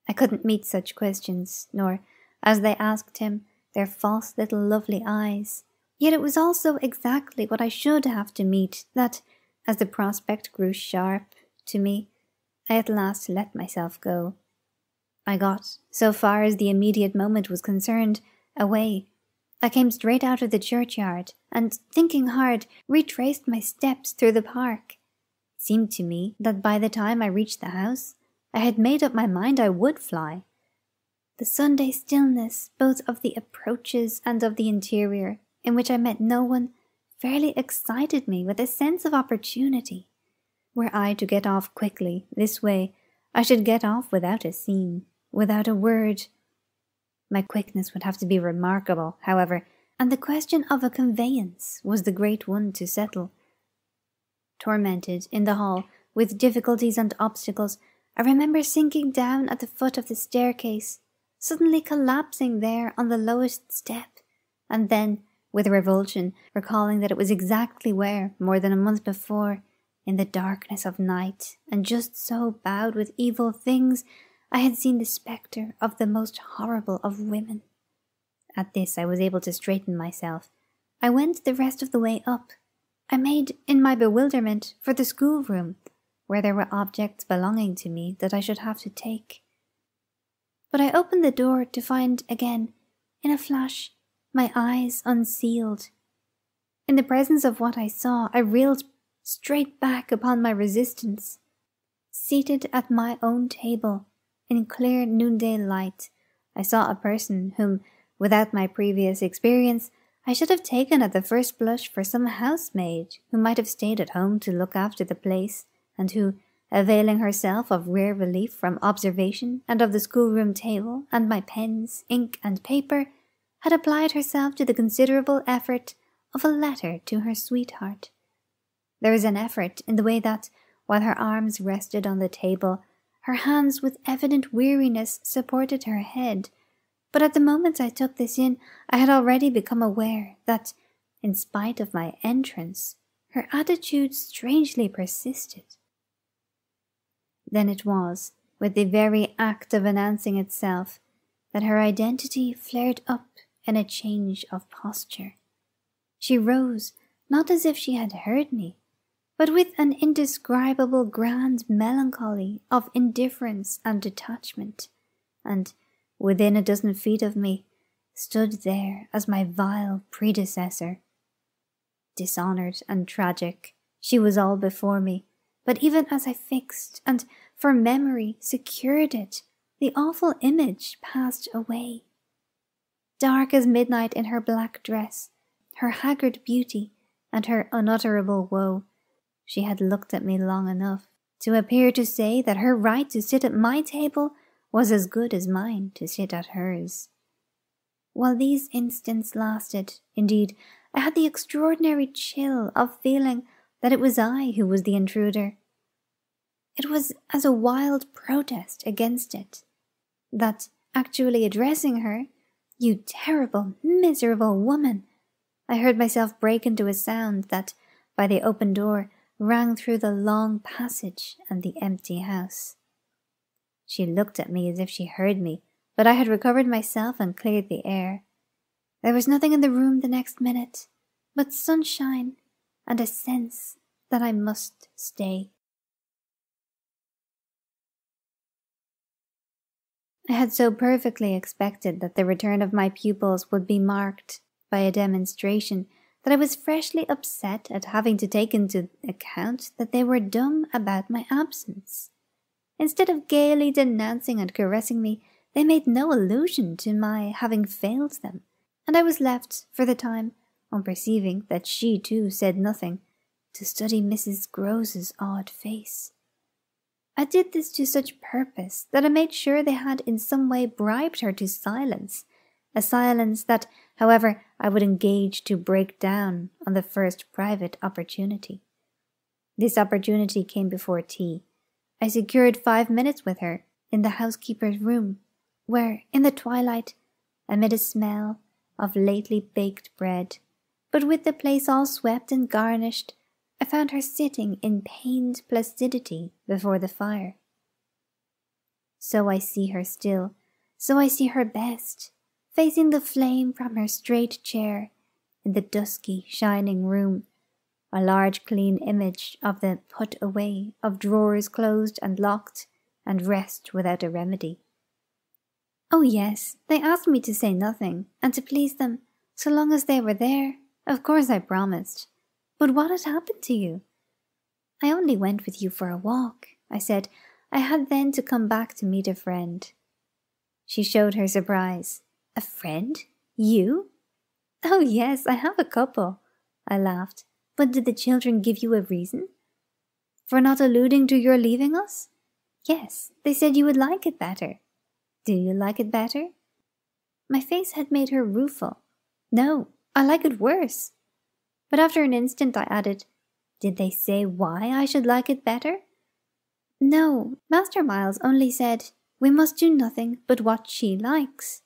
I couldn't meet such questions, nor, as they asked him, their false little lovely eyes. Yet it was also exactly what I should have to meet, that, as the prospect grew sharp to me, I at last let myself go. I got, so far as the immediate moment was concerned, away. I came straight out of the churchyard, and, thinking hard, retraced my steps through the park. It seemed to me that by the time I reached the house, I had made up my mind I would fly. The Sunday stillness, both of the approaches and of the interior, in which I met no one, fairly excited me with a sense of opportunity. Were I to get off quickly, this way, I should get off without a scene, without a word. My quickness would have to be remarkable, however, and the question of a conveyance was the great one to settle. Tormented in the hall with difficulties and obstacles, I remember sinking down at the foot of the staircase, suddenly collapsing there on the lowest step, and then, with revulsion, recalling that it was exactly where, more than a month before, in the darkness of night, and just so bowed with evil things, I had seen the spectre of the most horrible of women. At this I was able to straighten myself. I went the rest of the way up. I made, in my bewilderment, for the schoolroom, where there were objects belonging to me that I should have to take. But I opened the door to find again, in a flash, my eyes unsealed. In the presence of what I saw, I reeled straight back upon my resistance. Seated at my own table, in clear noonday light, I saw a person whom, without my previous experience, I should have taken at the first blush for some housemaid who might have stayed at home to look after the place, and who, availing herself of rare relief from observation and of the schoolroom table and my pens, ink, and paper, had applied herself to the considerable effort of a letter to her sweetheart. There was an effort in the way that, while her arms rested on the table, her hands with evident weariness supported her head, but at the moment I took this in, I had already become aware that, in spite of my entrance, her attitude strangely persisted. Then it was, with the very act of announcing itself, that her identity flared up in a change of posture. She rose, not as if she had heard me, but with an indescribable grand melancholy of indifference and detachment, and, within a dozen feet of me, stood there as my vile predecessor. Dishonoured and tragic, she was all before me, but even as I fixed and, for memory, secured it, the awful image passed away. Dark as midnight in her black dress, her haggard beauty, and her unutterable woe, she had looked at me long enough to appear to say that her right to sit at my table was as good as mine to sit at hers. While these instants lasted, indeed, I had the extraordinary chill of feeling that it was I who was the intruder. It was as a wild protest against it, that, actually addressing her, "You terrible, miserable woman," I heard myself break into a sound that, by the open door, rang through the long passage and the empty house. She looked at me as if she heard me, but I had recovered myself and cleared the air. There was nothing in the room the next minute but sunshine and a sense that I must stay. I had so perfectly expected that the return of my pupils would be marked by a demonstration that I was freshly upset at having to take into account that they were dumb about my absence. Instead of gaily denouncing and caressing me, they made no allusion to my having failed them, and I was left, for the time, on perceiving that she too said nothing, to study Mrs. Grose's odd face. I did this to such purpose that I made sure they had in some way bribed her to silence, a silence that, however, I would engage to break down on the first private opportunity. This opportunity came before tea. I secured 5 minutes with her in the housekeeper's room, where, in the twilight, amid a smell of lately baked bread, but with the place all swept and garnished, I found her sitting in pained placidity before the fire. So I see her still, so I see her best, facing the flame from her straight chair in the dusky, shining room, a large clean image of the put away of drawers closed and locked and rest without a remedy. Oh yes, they asked me to say nothing, and to please them, so long as they were there. Of course I promised. But what had happened to you? I only went with you for a walk, I said. I had then to come back to meet a friend. She showed her surprise. A friend? You? Oh yes, I have a couple, I laughed. But did the children give you a reason? For not alluding to your leaving us? Yes, they said you would like it better. Do you like it better? My face had made her rueful. No, I like it worse. But after an instant I added, did they say why I should like it better? No, Master Miles only said, we must do nothing but what she likes.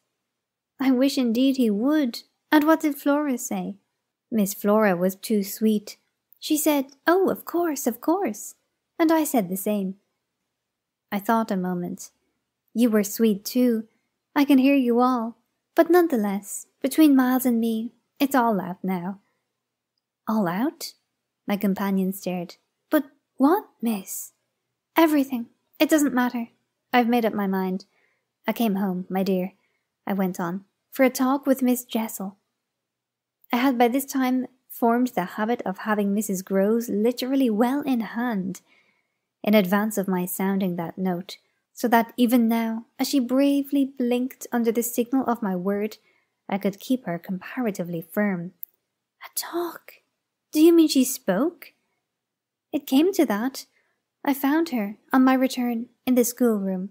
I wish indeed he would. And what did Flora say? Miss Flora was too sweet. She said, oh, of course, and I said the same. I thought a moment. You were sweet too. I can hear you all. But nonetheless, between Miles and me, it's all out now. All out? My companion stared. But what, miss? Everything. It doesn't matter. I've made up my mind. I came home, my dear, I went on, for a talk with Miss Jessel. I had by this time formed the habit of having Mrs. Grose literally well in hand, in advance of my sounding that note, so that even now, as she bravely blinked under the signal of my word, I could keep her comparatively firm. A talk? Do you mean she spoke? It came to that. I found her, on my return, in the schoolroom.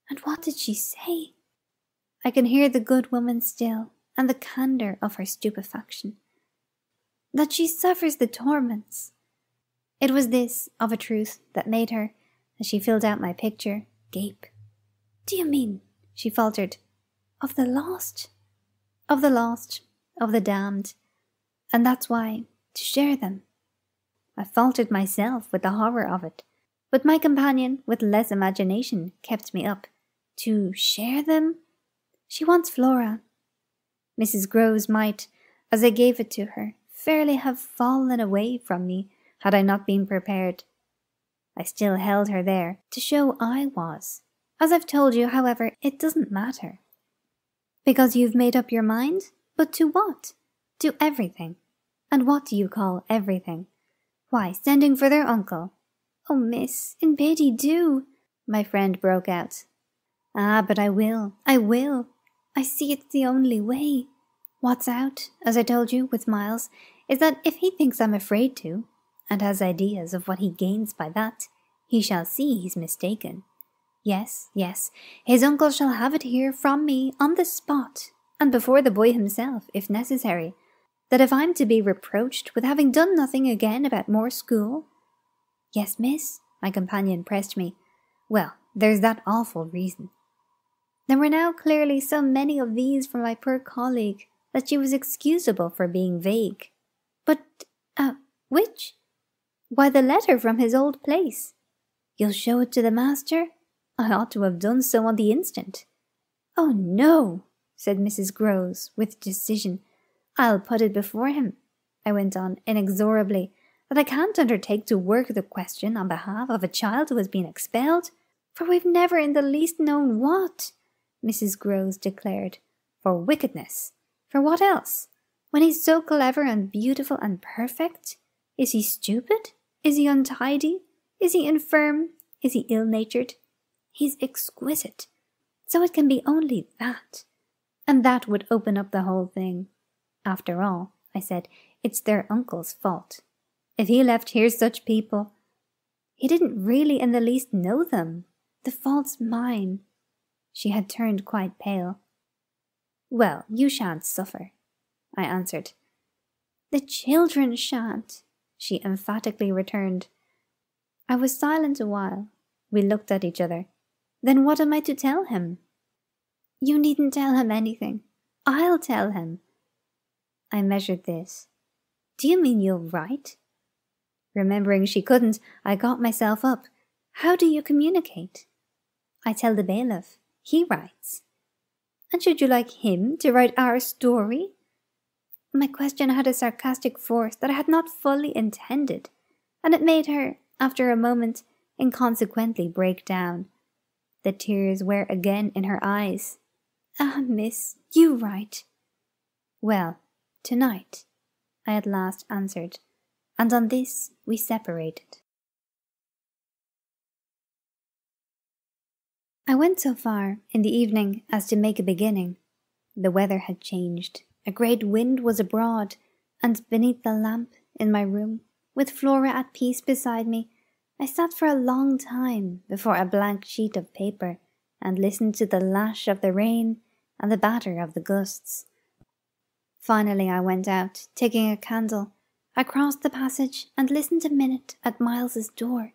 And what did she say? I can hear the good woman still, and the candour of her stupefaction. That she suffers the torments. It was this, of a truth, that made her, as she filled out my picture, gape. Do you mean, she faltered, of the lost? Of the lost, of the damned. And that's why, to share them. I faltered myself with the horror of it, but my companion, with less imagination, kept me up. To share them? She wants Flora. Mrs. Grose might, as I gave it to her, fairly have fallen away from me had I not been prepared. I still held her there, to show I was. As I've told you, however, it doesn't matter. Because you've made up your mind? But to what? To everything. And what do you call everything? Why, sending for their uncle. Oh, miss, in pity do, my friend broke out. Ah, but I will. I see it's the only way. What's out, as I told you, with Miles, is that if he thinks I'm afraid to, and has ideas of what he gains by that, he shall see he's mistaken. Yes, his uncle shall have it here from me on the spot, and before the boy himself, if necessary. That if I'm to be reproached with having done nothing again about more school—" "Yes, miss," my companion pressed me. "Well, there's that awful reason." There were now clearly so many of these from my poor colleague that she was excusable for being vague. "But, which?" "Why, the letter from his old place." "You'll show it to the master?" "I ought to have done so on the instant." "Oh, no," said Mrs. Grose, with decision. "I'll put it before him," I went on inexorably, "that I can't undertake to work the question on behalf of a child who has been expelled. For we've never in the least known what," Mrs. Grose declared. "For wickedness. For what else? When he's so clever and beautiful and perfect? Is he stupid? Is he untidy? Is he infirm? Is he ill-natured? He's exquisite. So it can be only that. And that would open up the whole thing. After all," I said, "it's their uncle's fault. If he left here such people—" "He didn't really in the least know them. The fault's mine." She had turned quite pale. "Well, you shan't suffer," I answered. "The children shan't," she emphatically returned. I was silent a while. We looked at each other. "Then what am I to tell him?" "You needn't tell him anything. I'll tell him." I measured this. "Do you mean you'll write?" Remembering she couldn't, I got myself up. "How do you communicate?" "I tell the bailiff. He writes." "And should you like him to write our story?" My question had a sarcastic force that I had not fully intended, and it made her, after a moment, inconsequently break down. The tears were again in her eyes. "Ah, miss, you write." "Well, tonight," I at last answered, and on this we separated. I went so far in the evening as to make a beginning. The weather had changed. A great wind was abroad, and beneath the lamp in my room, with Flora at peace beside me, I sat for a long time before a blank sheet of paper and listened to the lash of the rain and the batter of the gusts. Finally I went out, taking a candle. I crossed the passage and listened a minute at Miles's door.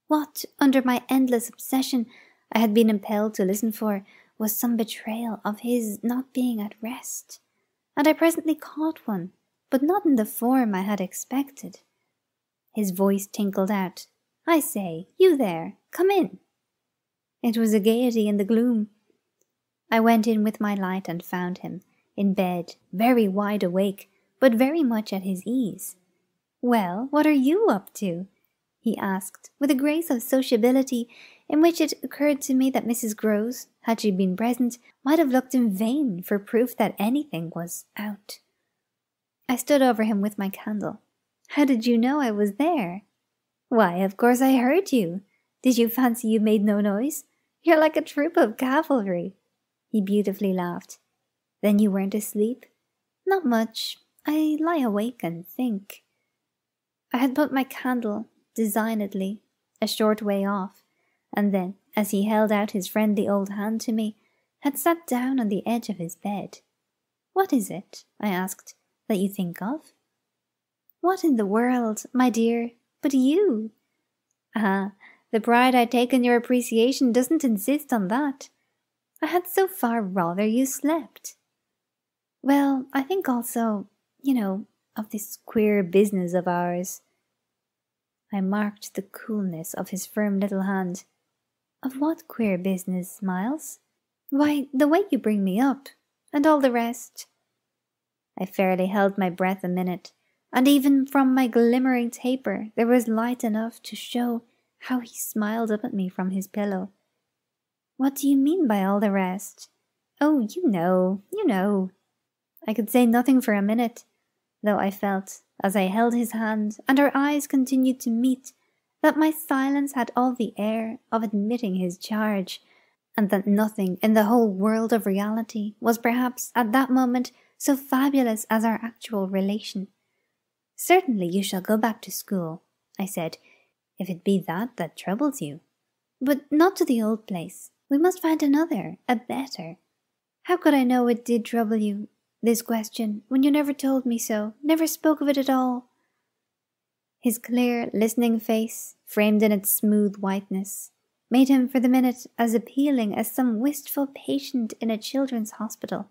What, under my endless obsession, I had been impelled to listen for was some betrayal of his not being at rest, and I presently caught one, but not in the form I had expected. His voice tinkled out, "I say, you there, come in." It was a gaiety in the gloom. I went in with my light and found him, in bed, very wide awake, but very much at his ease. "Well, what are you up to?" he asked, with a grace of sociability in which it occurred to me that Mrs. Grose, had she been present, might have looked in vain for proof that anything was out. I stood over him with my candle. "How did you know I was there?" "Why, of course I heard you. Did you fancy you made no noise? You're like a troop of cavalry." He beautifully laughed. "Then you weren't asleep?" "Not much. I lie awake and think." I had put my candle, designedly, a short way off, and then, as he held out his friendly old hand to me, had sat down on the edge of his bed. "What is it," I asked, "that you think of?" "What in the world, my dear, but you?" "Ah, the pride I take in your appreciation doesn't insist on that. I had so far rather you slept." "Well, I think also, of this queer business of ours." I marked the coolness of his firm little hand. "Of what queer business, Miles?" "Why, the way you bring me up, and all the rest." I fairly held my breath a minute, and even from my glimmering taper there was light enough to show how he smiled up at me from his pillow. "What do you mean by all the rest?" "Oh, you know. I could say nothing for a minute, though I felt, as I held his hand and our eyes continued to meet, that my silence had all the air of admitting his charge, and that nothing in the whole world of reality was perhaps at that moment so fabulous as our actual relation. "Certainly you shall go back to school," I said, "if it be that troubles you. But not to the old place. We must find another, a better." "How could I know it did trouble you? this question, when you never told me so, never spoke of it at all?" His clear, listening face, framed in its smooth whiteness, made him for the minute as appealing as some wistful patient in a children's hospital,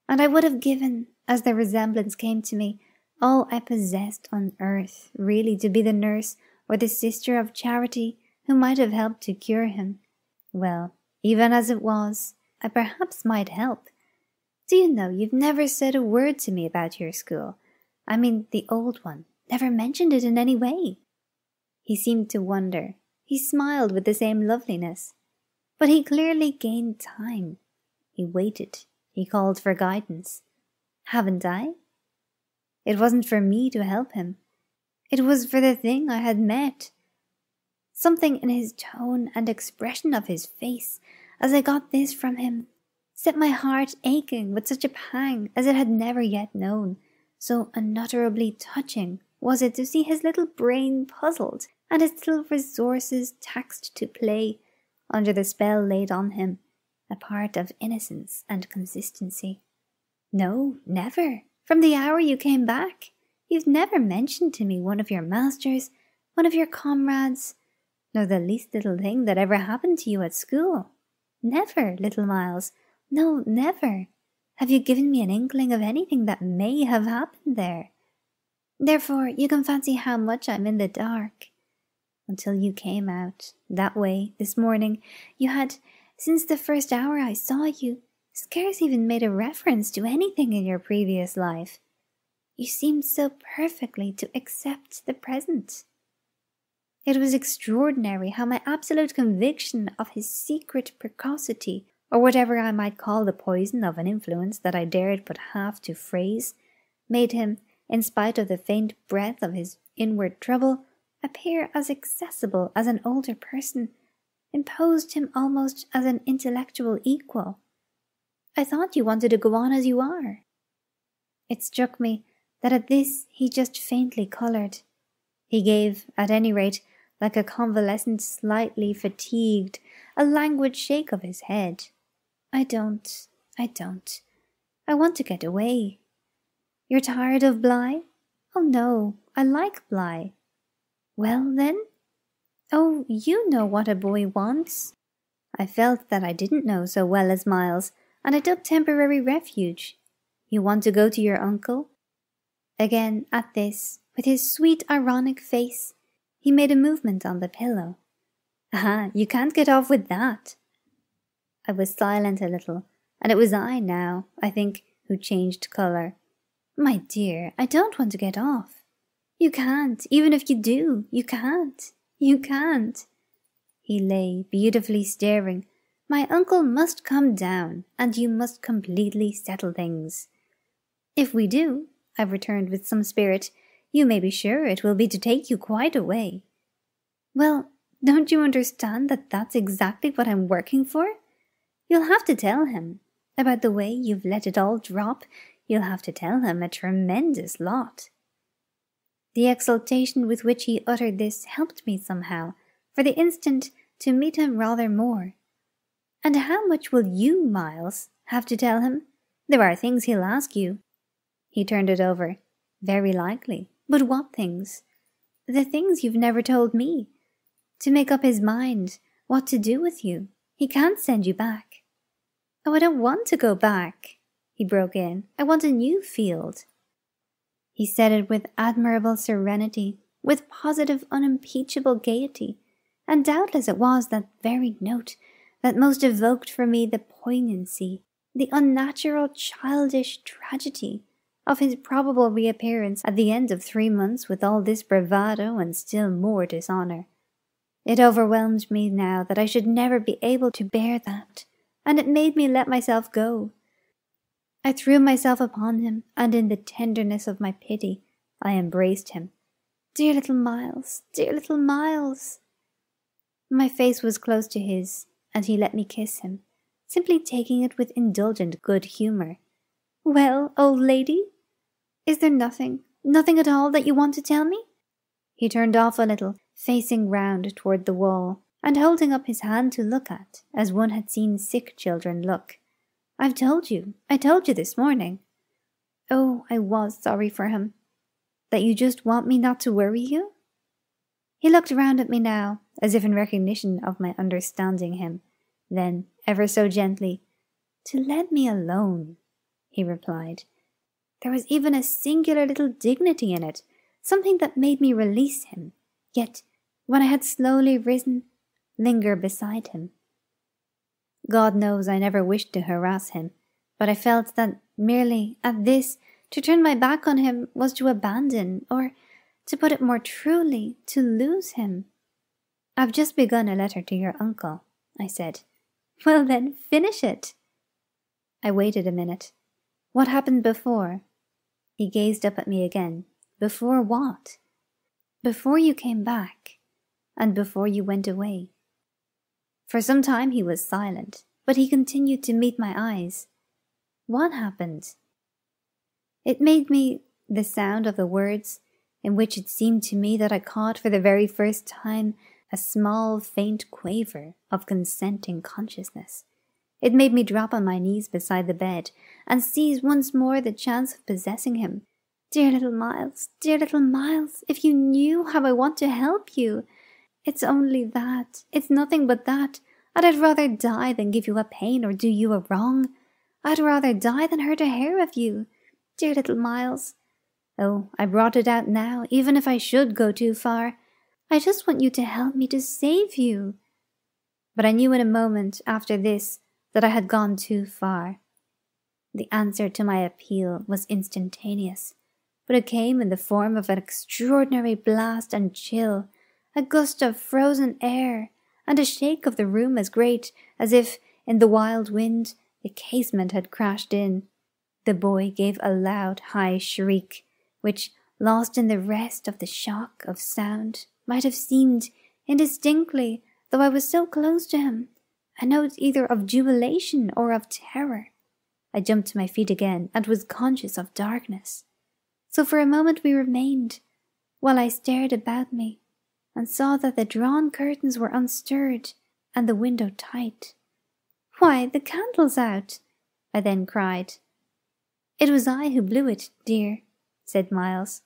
and I would have given, as the resemblance came to me, all I possessed on earth, really to be the nurse or the sister of charity who might have helped to cure him. Well, even as it was, I perhaps might help. Do you know, you've never said a word to me about your school. I mean, the old one. Never mentioned it in any way." He seemed to wonder. He smiled with the same loveliness. But he clearly gained time. He waited. He called for guidance. Haven't I? It wasn't for me to help him. It was for the thing I had met. Something in his tone and expression of his face, as I got this from him, set my heart aching with such a pang as it had never yet known. So unutterably touching was it to see his little brain puzzled and his little resources taxed to play, under the spell laid on him, a part of innocence and consistency. "No, never. From the hour you came back, you've never mentioned to me one of your masters, one of your comrades, nor the least little thing that ever happened to you at school. Never, little Miles. No, never. Have you given me an inkling of anything that may have happened there? Therefore, you can fancy how much I'm in the dark. Until you came out, that way, this morning, you had, since the first hour I saw you, scarce even made a reference to anything in your previous life. You seemed so perfectly to accept the present. It was extraordinary how my absolute conviction of his secret precocity, or whatever I might call the poison of an influence that I dared but half to phrase, made him, in spite of the faint breath of his inward trouble, appear as accessible as an older person, imposed him almost as an intellectual equal. I thought you wanted to go on as you are." It struck me that at this he just faintly coloured. He gave, at any rate, like a convalescent slightly fatigued, a languid shake of his head. I don't. I want to get away." "You're tired of Bly?" "Oh, no, I like Bly." "Well, then?" "Oh, you know what a boy wants." I felt that I didn't know so well as Miles, and I took temporary refuge. "You want to go to your uncle?" Again, at this, with his sweet ironic face, he made a movement on the pillow. "Ah, you can't get off with that." I was silent a little, and it was I now, I think, who changed colour. "My dear, I don't want to get off." "You can't, even if you do. You can't. You can't." He lay, beautifully staring. "My uncle must come down, and you must completely settle things." "If we do," I returned with some spirit, "you may be sure it will be to take you quite away." "Well, don't you understand that that's exactly what I'm working for? You'll have to tell him. About the way you've let it all drop, you'll have to tell him a tremendous lot." The exultation with which he uttered this helped me somehow, for the instant, to meet him rather more. "And how much will you, Miles, have to tell him? There are things he'll ask you." He turned it over. "Very likely. But what things?" "The things you've never told me. To make up his mind what to do with you. He can't send you back." "Oh, I don't want to go back," he broke in. "I want a new field." He said it with admirable serenity, with positive unimpeachable gaiety, and doubtless it was that very note that most evoked for me the poignancy, the unnatural childish tragedy of his probable reappearance at the end of 3 months with all this bravado and still more dishonour. It overwhelmed me now that I should never be able to bear that, and it made me let myself go. I threw myself upon him, and in the tenderness of my pity, I embraced him. "Dear little Miles, dear little Miles!" My face was close to his, and he let me kiss him, simply taking it with indulgent good humour. "Well, old lady? Is there nothing at all that you want to tell me?" He turned off a little, facing round toward the wall, and holding up his hand to look at, as one had seen sick children look. I told you this morning." Oh, I was sorry for him. That you just want me not to worry you? He looked round at me now, as if in recognition of my understanding him. Then, ever so gently, to let me alone, he replied. There was even a singular little dignity in it, something that made me release him, yet, when I had slowly risen, linger beside him. God knows I never wished to harass him, but I felt that merely at this to turn my back on him was to abandon, or, to put it more truly, to lose him. I've just begun a letter to your uncle, I said. Well then, finish it. I waited a minute. What happened before? He gazed up at me again. Before what? Before you came back, and before you went away. For some time he was silent, but he continued to meet my eyes. What happened? It made me, the sound of the words, in which it seemed to me that I caught for the very first time a small, faint quaver of consenting consciousness. It made me drop on my knees beside the bed and seize once more the chance of possessing him. Dear little Miles, if you knew how I want to help you. It's only that, it's nothing but that, and I'd rather die than give you a pain or do you a wrong. I'd rather die than hurt a hair of you. Dear little Miles. Oh, I brought it out now, even if I should go too far. I just want you to help me to save you. But I knew in a moment after this that I had gone too far. The answer to my appeal was instantaneous, but it came in the form of an extraordinary blast and chill, a gust of frozen air, and a shake of the room as great as if, in the wild wind, the casement had crashed in. The boy gave a loud, high shriek, which, lost in the rest of the shock of sound, might have seemed, indistinctly, though I was so close to him, a note either of jubilation or of terror. I jumped to my feet again, and was conscious of darkness. So for a moment we remained, while I stared about me, and saw that the drawn curtains were unstirred, and the window tight. Why, the candle's out! I then cried. It was I who blew it, dear, said Miles.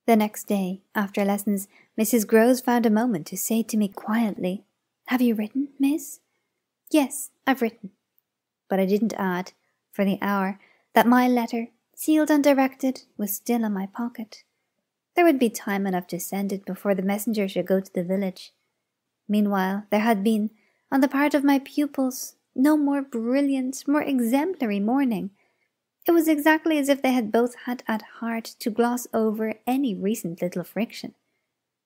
The next day, after lessons, Mrs. Grose found a moment to say to me quietly, Have you written, miss? Yes, I've written. But I didn't add, for the hour, that my letter, sealed and directed, was still in my pocket. There would be time enough to send it before the messenger should go to the village. Meanwhile, there had been, on the part of my pupils, no more brilliant, more exemplary morning. It was exactly as if they had both had at heart to gloss over any recent little friction.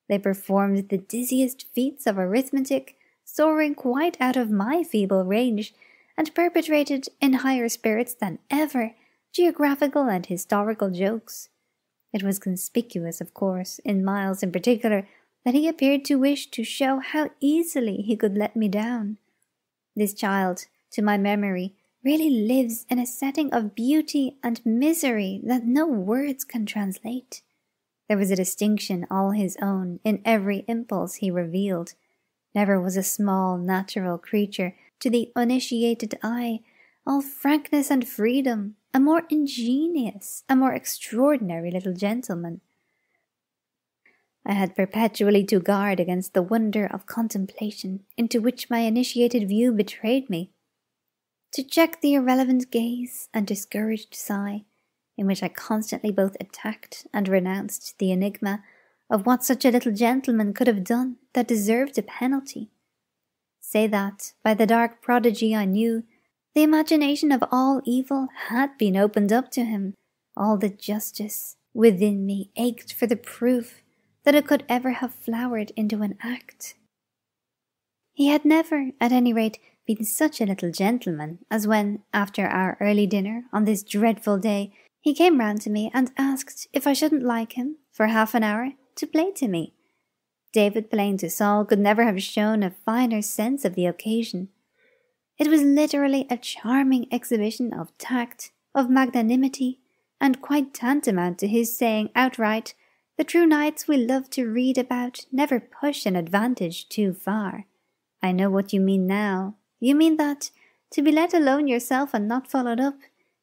They performed the dizziest feats of arithmetic, soaring quite out of my feeble range, and perpetrated, in higher spirits than ever, geographical and historical jokes. It was conspicuous, of course, in Miles in particular, that he appeared to wish to show how easily he could let me down. This child, to my memory, really lives in a setting of beauty and misery that no words can translate. There was a distinction all his own in every impulse he revealed. Never was a small, natural creature, to the uninitiated eye, all frankness and freedom, a more ingenious, a more extraordinary little gentleman. I had perpetually to guard against the wonder of contemplation into which my initiated view betrayed me, to check the irrelevant gaze and discouraged sigh, in which I constantly both attacked and renounced the enigma of what such a little gentleman could have done that deserved a penalty. Say that, by the dark prodigy I knew, the imagination of all evil had been opened up to him. All the justice within me ached for the proof that it could ever have flowered into an act. He had never, at any rate, been such a little gentleman as when, after our early dinner on this dreadful day, he came round to me and asked if I shouldn't like him, for half an hour, to play to me. David playing to Saul could never have shown a finer sense of the occasion. It was literally a charming exhibition of tact, of magnanimity, and quite tantamount to his saying outright, "The true knights we love to read about never push an advantage too far. I know what you mean now. You mean that, To be let alone yourself and not followed up,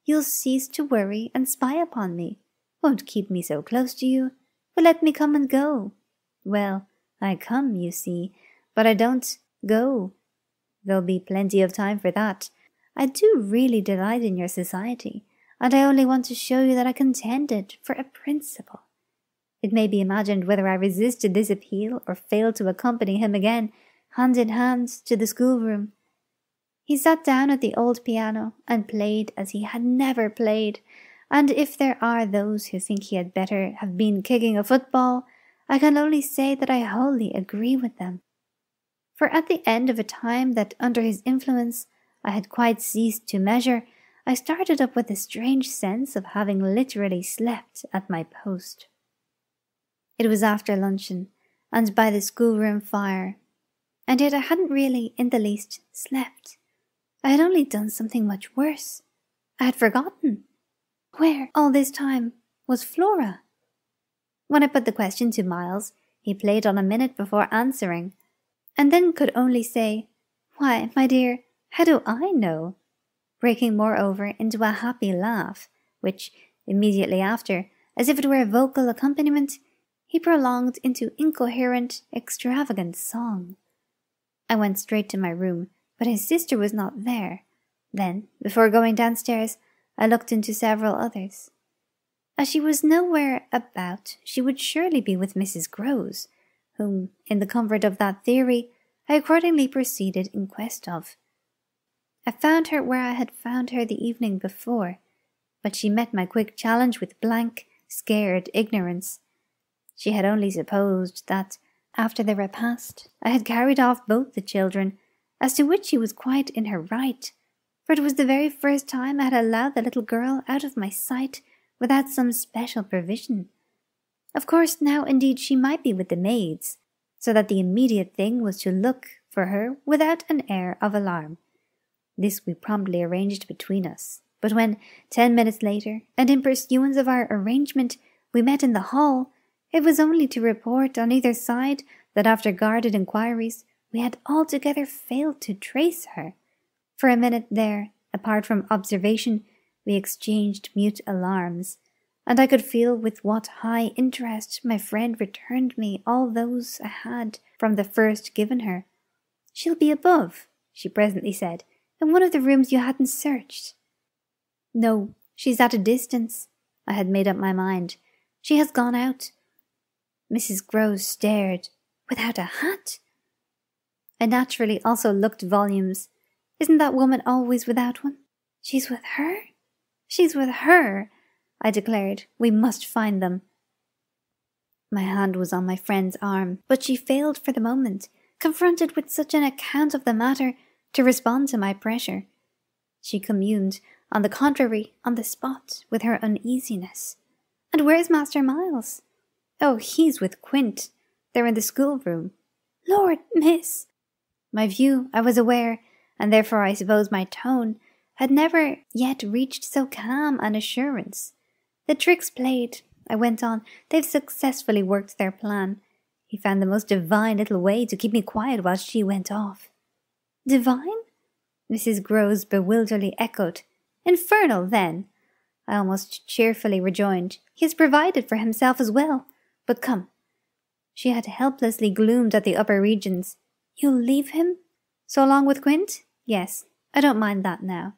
you'll cease to worry and spy upon me. Won't keep me so close to you, but let me come and go. Well, I come, you see, but I don't go. There'll be plenty of time for that. I do really delight in your society, and I only want to show you that I contended for a principle. It may be imagined whether I resisted this appeal or failed to accompany him again, hand in hand, to the schoolroom. He sat down at the old piano and played as he had never played, and if there are those who think he had better have been kicking a football, I can only say that I wholly agree with them. For at the end of a time that under his influence I had quite ceased to measure, I started up with a strange sense of having literally slept at my post. It was after luncheon, and by the schoolroom fire, and yet I hadn't really in the least slept. I had only done something much worse. I had forgotten. Where, all this time, was Flora? When I put the question to Miles, he played on a minute before answering, and then could only say, "Why, my dear, how do I know?" breaking moreover into a happy laugh, which, immediately after, as if it were a vocal accompaniment, he prolonged into incoherent, extravagant song. I went straight to my room, but his sister was not there. Then, before going downstairs, I looked into several others. As she was nowhere about, she would surely be with Mrs. Grose, whom, in the comfort of that theory, I accordingly proceeded in quest of. I found her where I had found her the evening before, but she met my quick challenge with blank, scared ignorance. She had only supposed that, after the repast, I had carried off both the children, as to which she was quite in her right, for it was the very first time I had allowed the little girl out of my sight without some special provision. Of course, now indeed she might be with the maids, so that the immediate thing was to look for her without an air of alarm. This we promptly arranged between us, but when, 10 minutes later, and in pursuance of our arrangement, we met in the hall, it was only to report on either side that after guarded inquiries we had altogether failed to trace her. For a minute there, apart from observation, we exchanged mute alarms, and I could feel with what high interest my friend returned me all those I had from the first given her. "She'll be above," she presently said, "in one of the rooms you hadn't searched." "No, she's at a distance." I had made up my mind. "She has gone out." Mrs. Grose stared. "Without a hat?" I naturally also looked volumes. "Isn't that woman always without one?" "She's with her?" "She's with her," I declared. "We must find them." My hand was on my friend's arm, but she failed for the moment, confronted with such an account of the matter, to respond to my pressure. She communed, on the contrary, on the spot, with her uneasiness. "And where's Master Miles?" "Oh, he's with Quint. They're in the schoolroom." "Lord, miss!" My view, I was aware, and therefore I suppose my tone, had never yet reached so calm an assurance. "The trick's played," I went on. "They've successfully worked their plan. He found the most divine little way to keep me quiet while she went off." "Divine?" Mrs. Grose bewilderedly echoed. "Infernal, then," I almost cheerfully rejoined. "He has provided for himself as well. But come." She had helplessly gloomed at the upper regions. "You'll leave him? So long with Quint? Yes, I don't mind that now."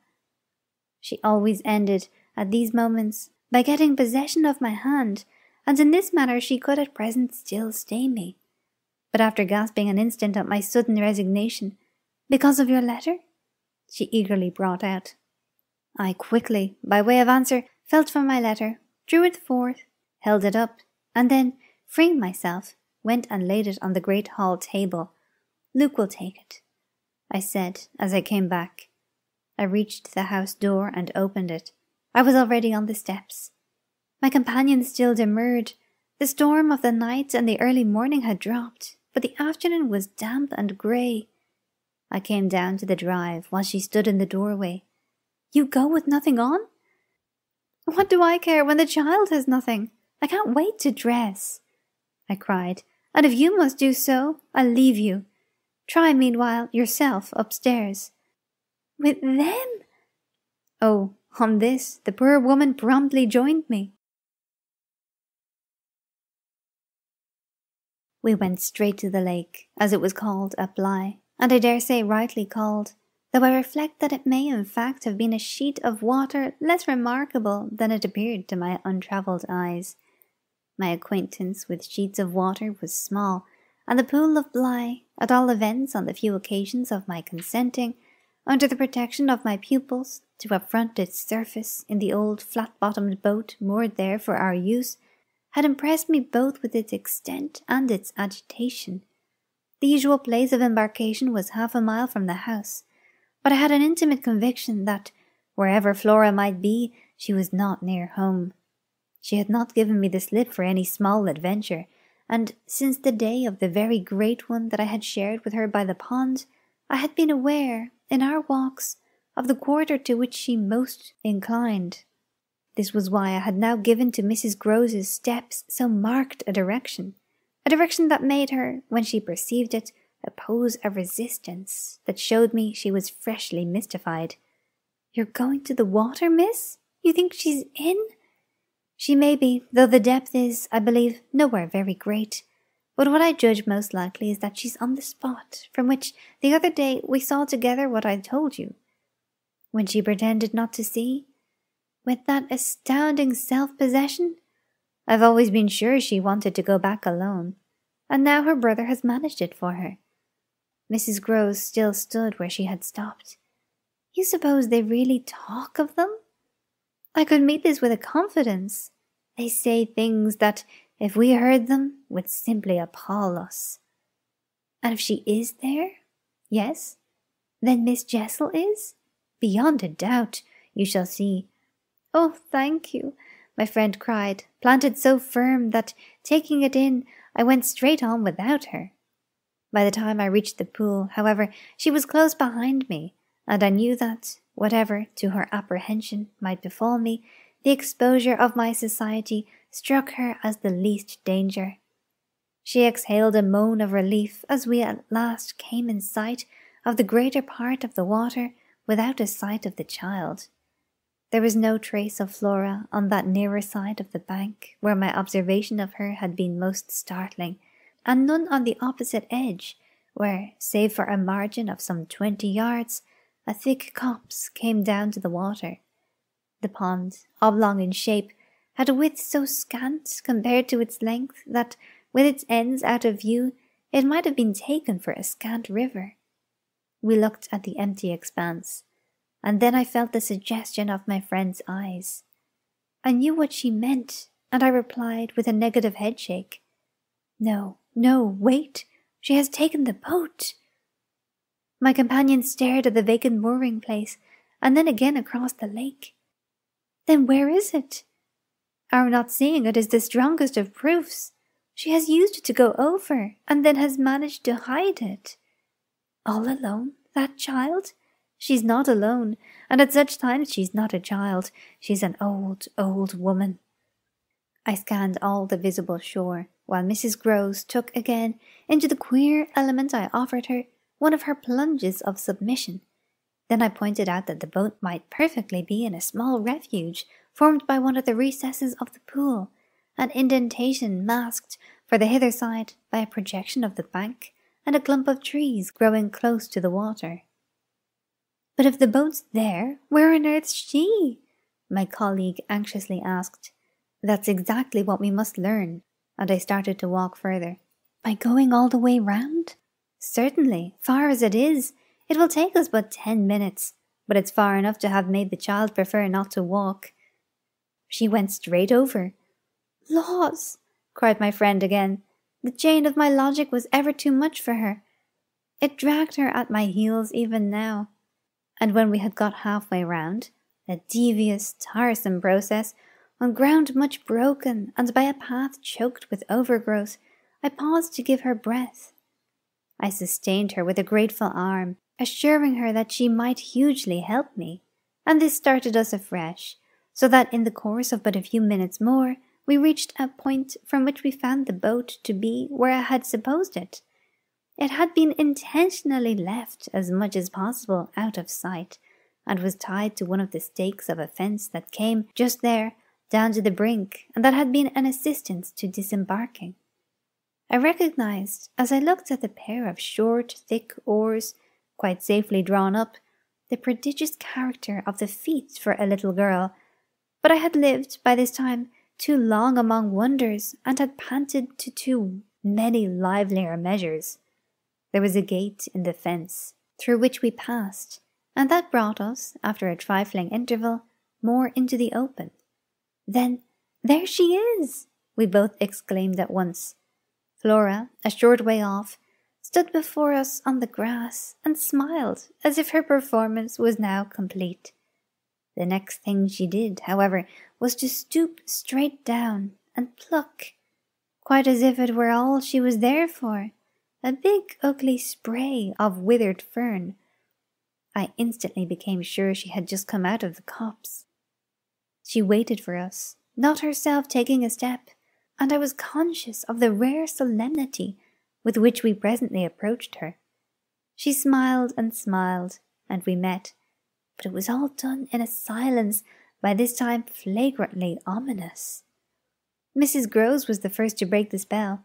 She always ended, at these moments, by getting possession of my hand, and in this manner she could at present still stay me. But after gasping an instant at my sudden resignation, "Because of your letter?" she eagerly brought out. I quickly, by way of answer, felt for my letter, drew it forth, held it up, and then, freeing myself, went and laid it on the great hall table. "Luke will take it," I said as I came back. I reached the house door and opened it. I was already on the steps. My companion still demurred. The storm of the night and the early morning had dropped, but the afternoon was damp and grey. I came down to the drive while she stood in the doorway. "You go with nothing on?" "What do I care when the child has nothing? I can't wait to dress," I cried, "and if you must do so, I'll leave you. Try, meanwhile, yourself upstairs." With them? Oh, on this, the poor woman promptly joined me. We went straight to the lake, as it was called at Bly, and I dare say rightly called, though I reflect that it may in fact have been a sheet of water less remarkable than it appeared to my untravelled eyes. My acquaintance with sheets of water was small, and the pool of Bly, at all events on the few occasions of my consenting, under the protection of my pupils, to affront its surface in the old flat-bottomed boat moored there for our use, had impressed me both with its extent and its agitation. The usual place of embarkation was half a mile from the house, but I had an intimate conviction that, wherever Flora might be, she was not near home. She had not given me the slip for any small adventure, and since the day of the very great one that I had shared with her by the pond, I had been aware, in our walks, of the quarter to which she most inclined. This was why I had now given to Mrs. Grose's steps so marked a direction that made her, when she perceived it, oppose a resistance that showed me she was freshly mystified. "You're going to the water, miss? You think she's in?" "She may be, though the depth is, I believe, nowhere very great. But what I judge most likely is that she's on the spot from which the other day we saw together what I told you. When she pretended not to see, with that astounding self-possession, I've always been sure she wanted to go back alone, and now her brother has managed it for her." Mrs. Grose still stood where she had stopped. "You suppose they really talk of them? I could meet this with a confidence. They say things that, if we heard them, would simply appall us." "And if she is there?" "Yes." "Then Miss Jessel is?" "Beyond a doubt. You shall see." "Oh, thank you," my friend cried, planted so firm that, taking it in, I went straight on without her. By the time I reached the pool, however, she was close behind me, and I knew that, whatever, to her apprehension, might befall me, the exposure of my society struck her as the least danger. She exhaled a moan of relief as we at last came in sight of the greater part of the water without a sight of the child. There was no trace of Flora on that nearer side of the bank where my observation of her had been most startling, and none on the opposite edge, where, save for a margin of some 20 yards, a thick copse came down to the water. The pond, oblong in shape, had a width so scant compared to its length that, with its ends out of view, it might have been taken for a scant river. We looked at the empty expanse, and then I felt the suggestion of my friend's eyes. I knew what she meant, and I replied with a negative headshake. "No, no, wait! She has taken the boat!" My companion stared at the vacant mooring place, and then again across the lake. "Then where is it?" "Our not seeing it is the strongest of proofs. She has used it to go over, and then has managed to hide it." "All alone, that child?" "She's not alone, and at such times she's not a child. She's an old, old woman." I scanned all the visible shore, while Mrs. Grose took again, into the queer element I offered her, one of her plunges of submission. Then I pointed out that the boat might perfectly be in a small refuge formed by one of the recesses of the pool, an indentation masked, for the hither side, by a projection of the bank and a clump of trees growing close to the water. "But if the boat's there, where on earth's she?" my colleague anxiously asked. "That's exactly what we must learn," and I started to walk further. "By going all the way round?" "Certainly, far as it is. It will take us but 10 minutes, but it's far enough to have made the child prefer not to walk." "She went straight over." "Laws!" cried my friend again. "The chain of my logic was ever too much for her. It dragged her at my heels even now." And when we had got halfway round, a devious, tiresome process, on ground much broken and by a path choked with overgrowth, I paused to give her breath. I sustained her with a grateful arm, assuring her that she might hugely help me, and this started us afresh, so that in the course of but a few minutes more, we reached a point from which we found the boat to be where I had supposed it. It had been intentionally left as much as possible out of sight, and was tied to one of the stakes of a fence that came just there down to the brink and that had been an assistance to disembarking. I recognized, as I looked at the pair of short, thick oars, quite safely drawn up, the prodigious character of the feat for a little girl, but I had lived, by this time, too long among wonders, and had panted to too many livelier measures. There was a gate in the fence, through which we passed, and that brought us, after a trifling interval, more into the open. Then, there she is! We both exclaimed at once. Flora, a short way off, stood before us on the grass and smiled as if her performance was now complete. The next thing she did, however, was to stoop straight down and pluck, quite as if it were all she was there for, a big ugly spray of withered fern. I instantly became sure she had just come out of the copse. She waited for us, not herself taking a step, and I was conscious of the rare solemnity with which we presently approached her. She smiled, and we met, but it was all done in a silence by this time flagrantly ominous. Mrs. Grose was the first to break the spell.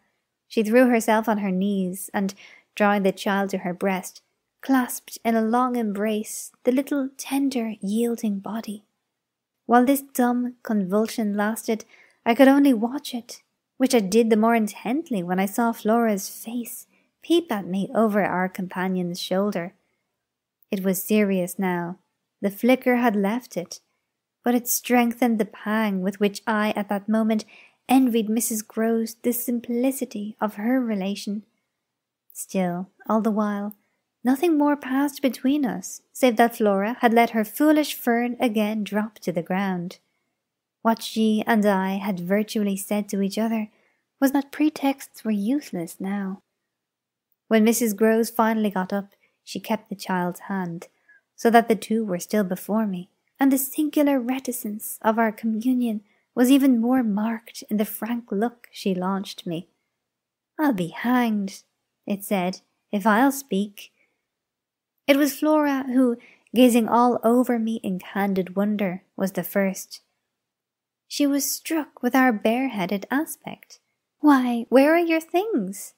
She threw herself on her knees, and, drawing the child to her breast, clasped in a long embrace the little tender, yielding body. While this dumb convulsion lasted, I could only watch it, which I did the more intently when I saw Flora's face peep at me over our companion's shoulder. It was serious now. The flicker had left it, but it strengthened the pang with which I at that moment envied Mrs. Grose the simplicity of her relation. Still, all the while, nothing more passed between us, save that Flora had let her foolish fern again drop to the ground. What she and I had virtually said to each other was that pretexts were useless now. When Mrs. Grose finally got up, she kept the child's hand, so that the two were still before me, and the singular reticence of our communion was even more marked in the frank look she launched me. "I'll be hanged," it said, "if I'll speak." It was Flora who, gazing all over me in candid wonder, was the first. She was struck with our bareheaded aspect. "Why, where are your things?"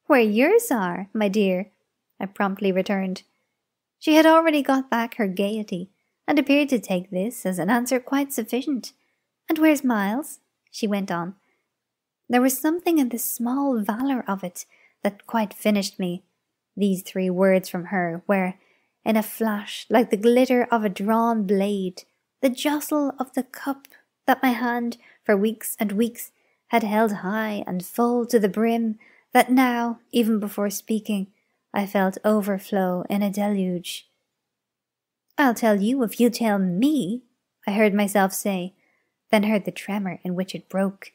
"Where yours are, my dear," I promptly returned. She had already got back her gaiety, and appeared to take this as an answer quite sufficient. "And where's Miles?" she went on. There was something in the small valour of it that quite finished me. These 3 words from her were, in a flash like the glitter of a drawn blade, the jostle of the cup that my hand for weeks and weeks had held high and full to the brim, that now, even before speaking, I felt overflow in a deluge. "I'll tell you if you tell me," I heard myself say, then heard the tremor in which it broke.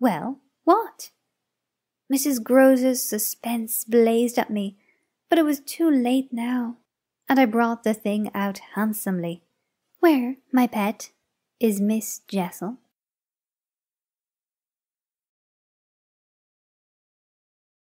"Well, what?" Mrs. Grose's suspense blazed at me, but it was too late now, and I brought the thing out handsomely. "Where, my pet, is Miss Jessel?"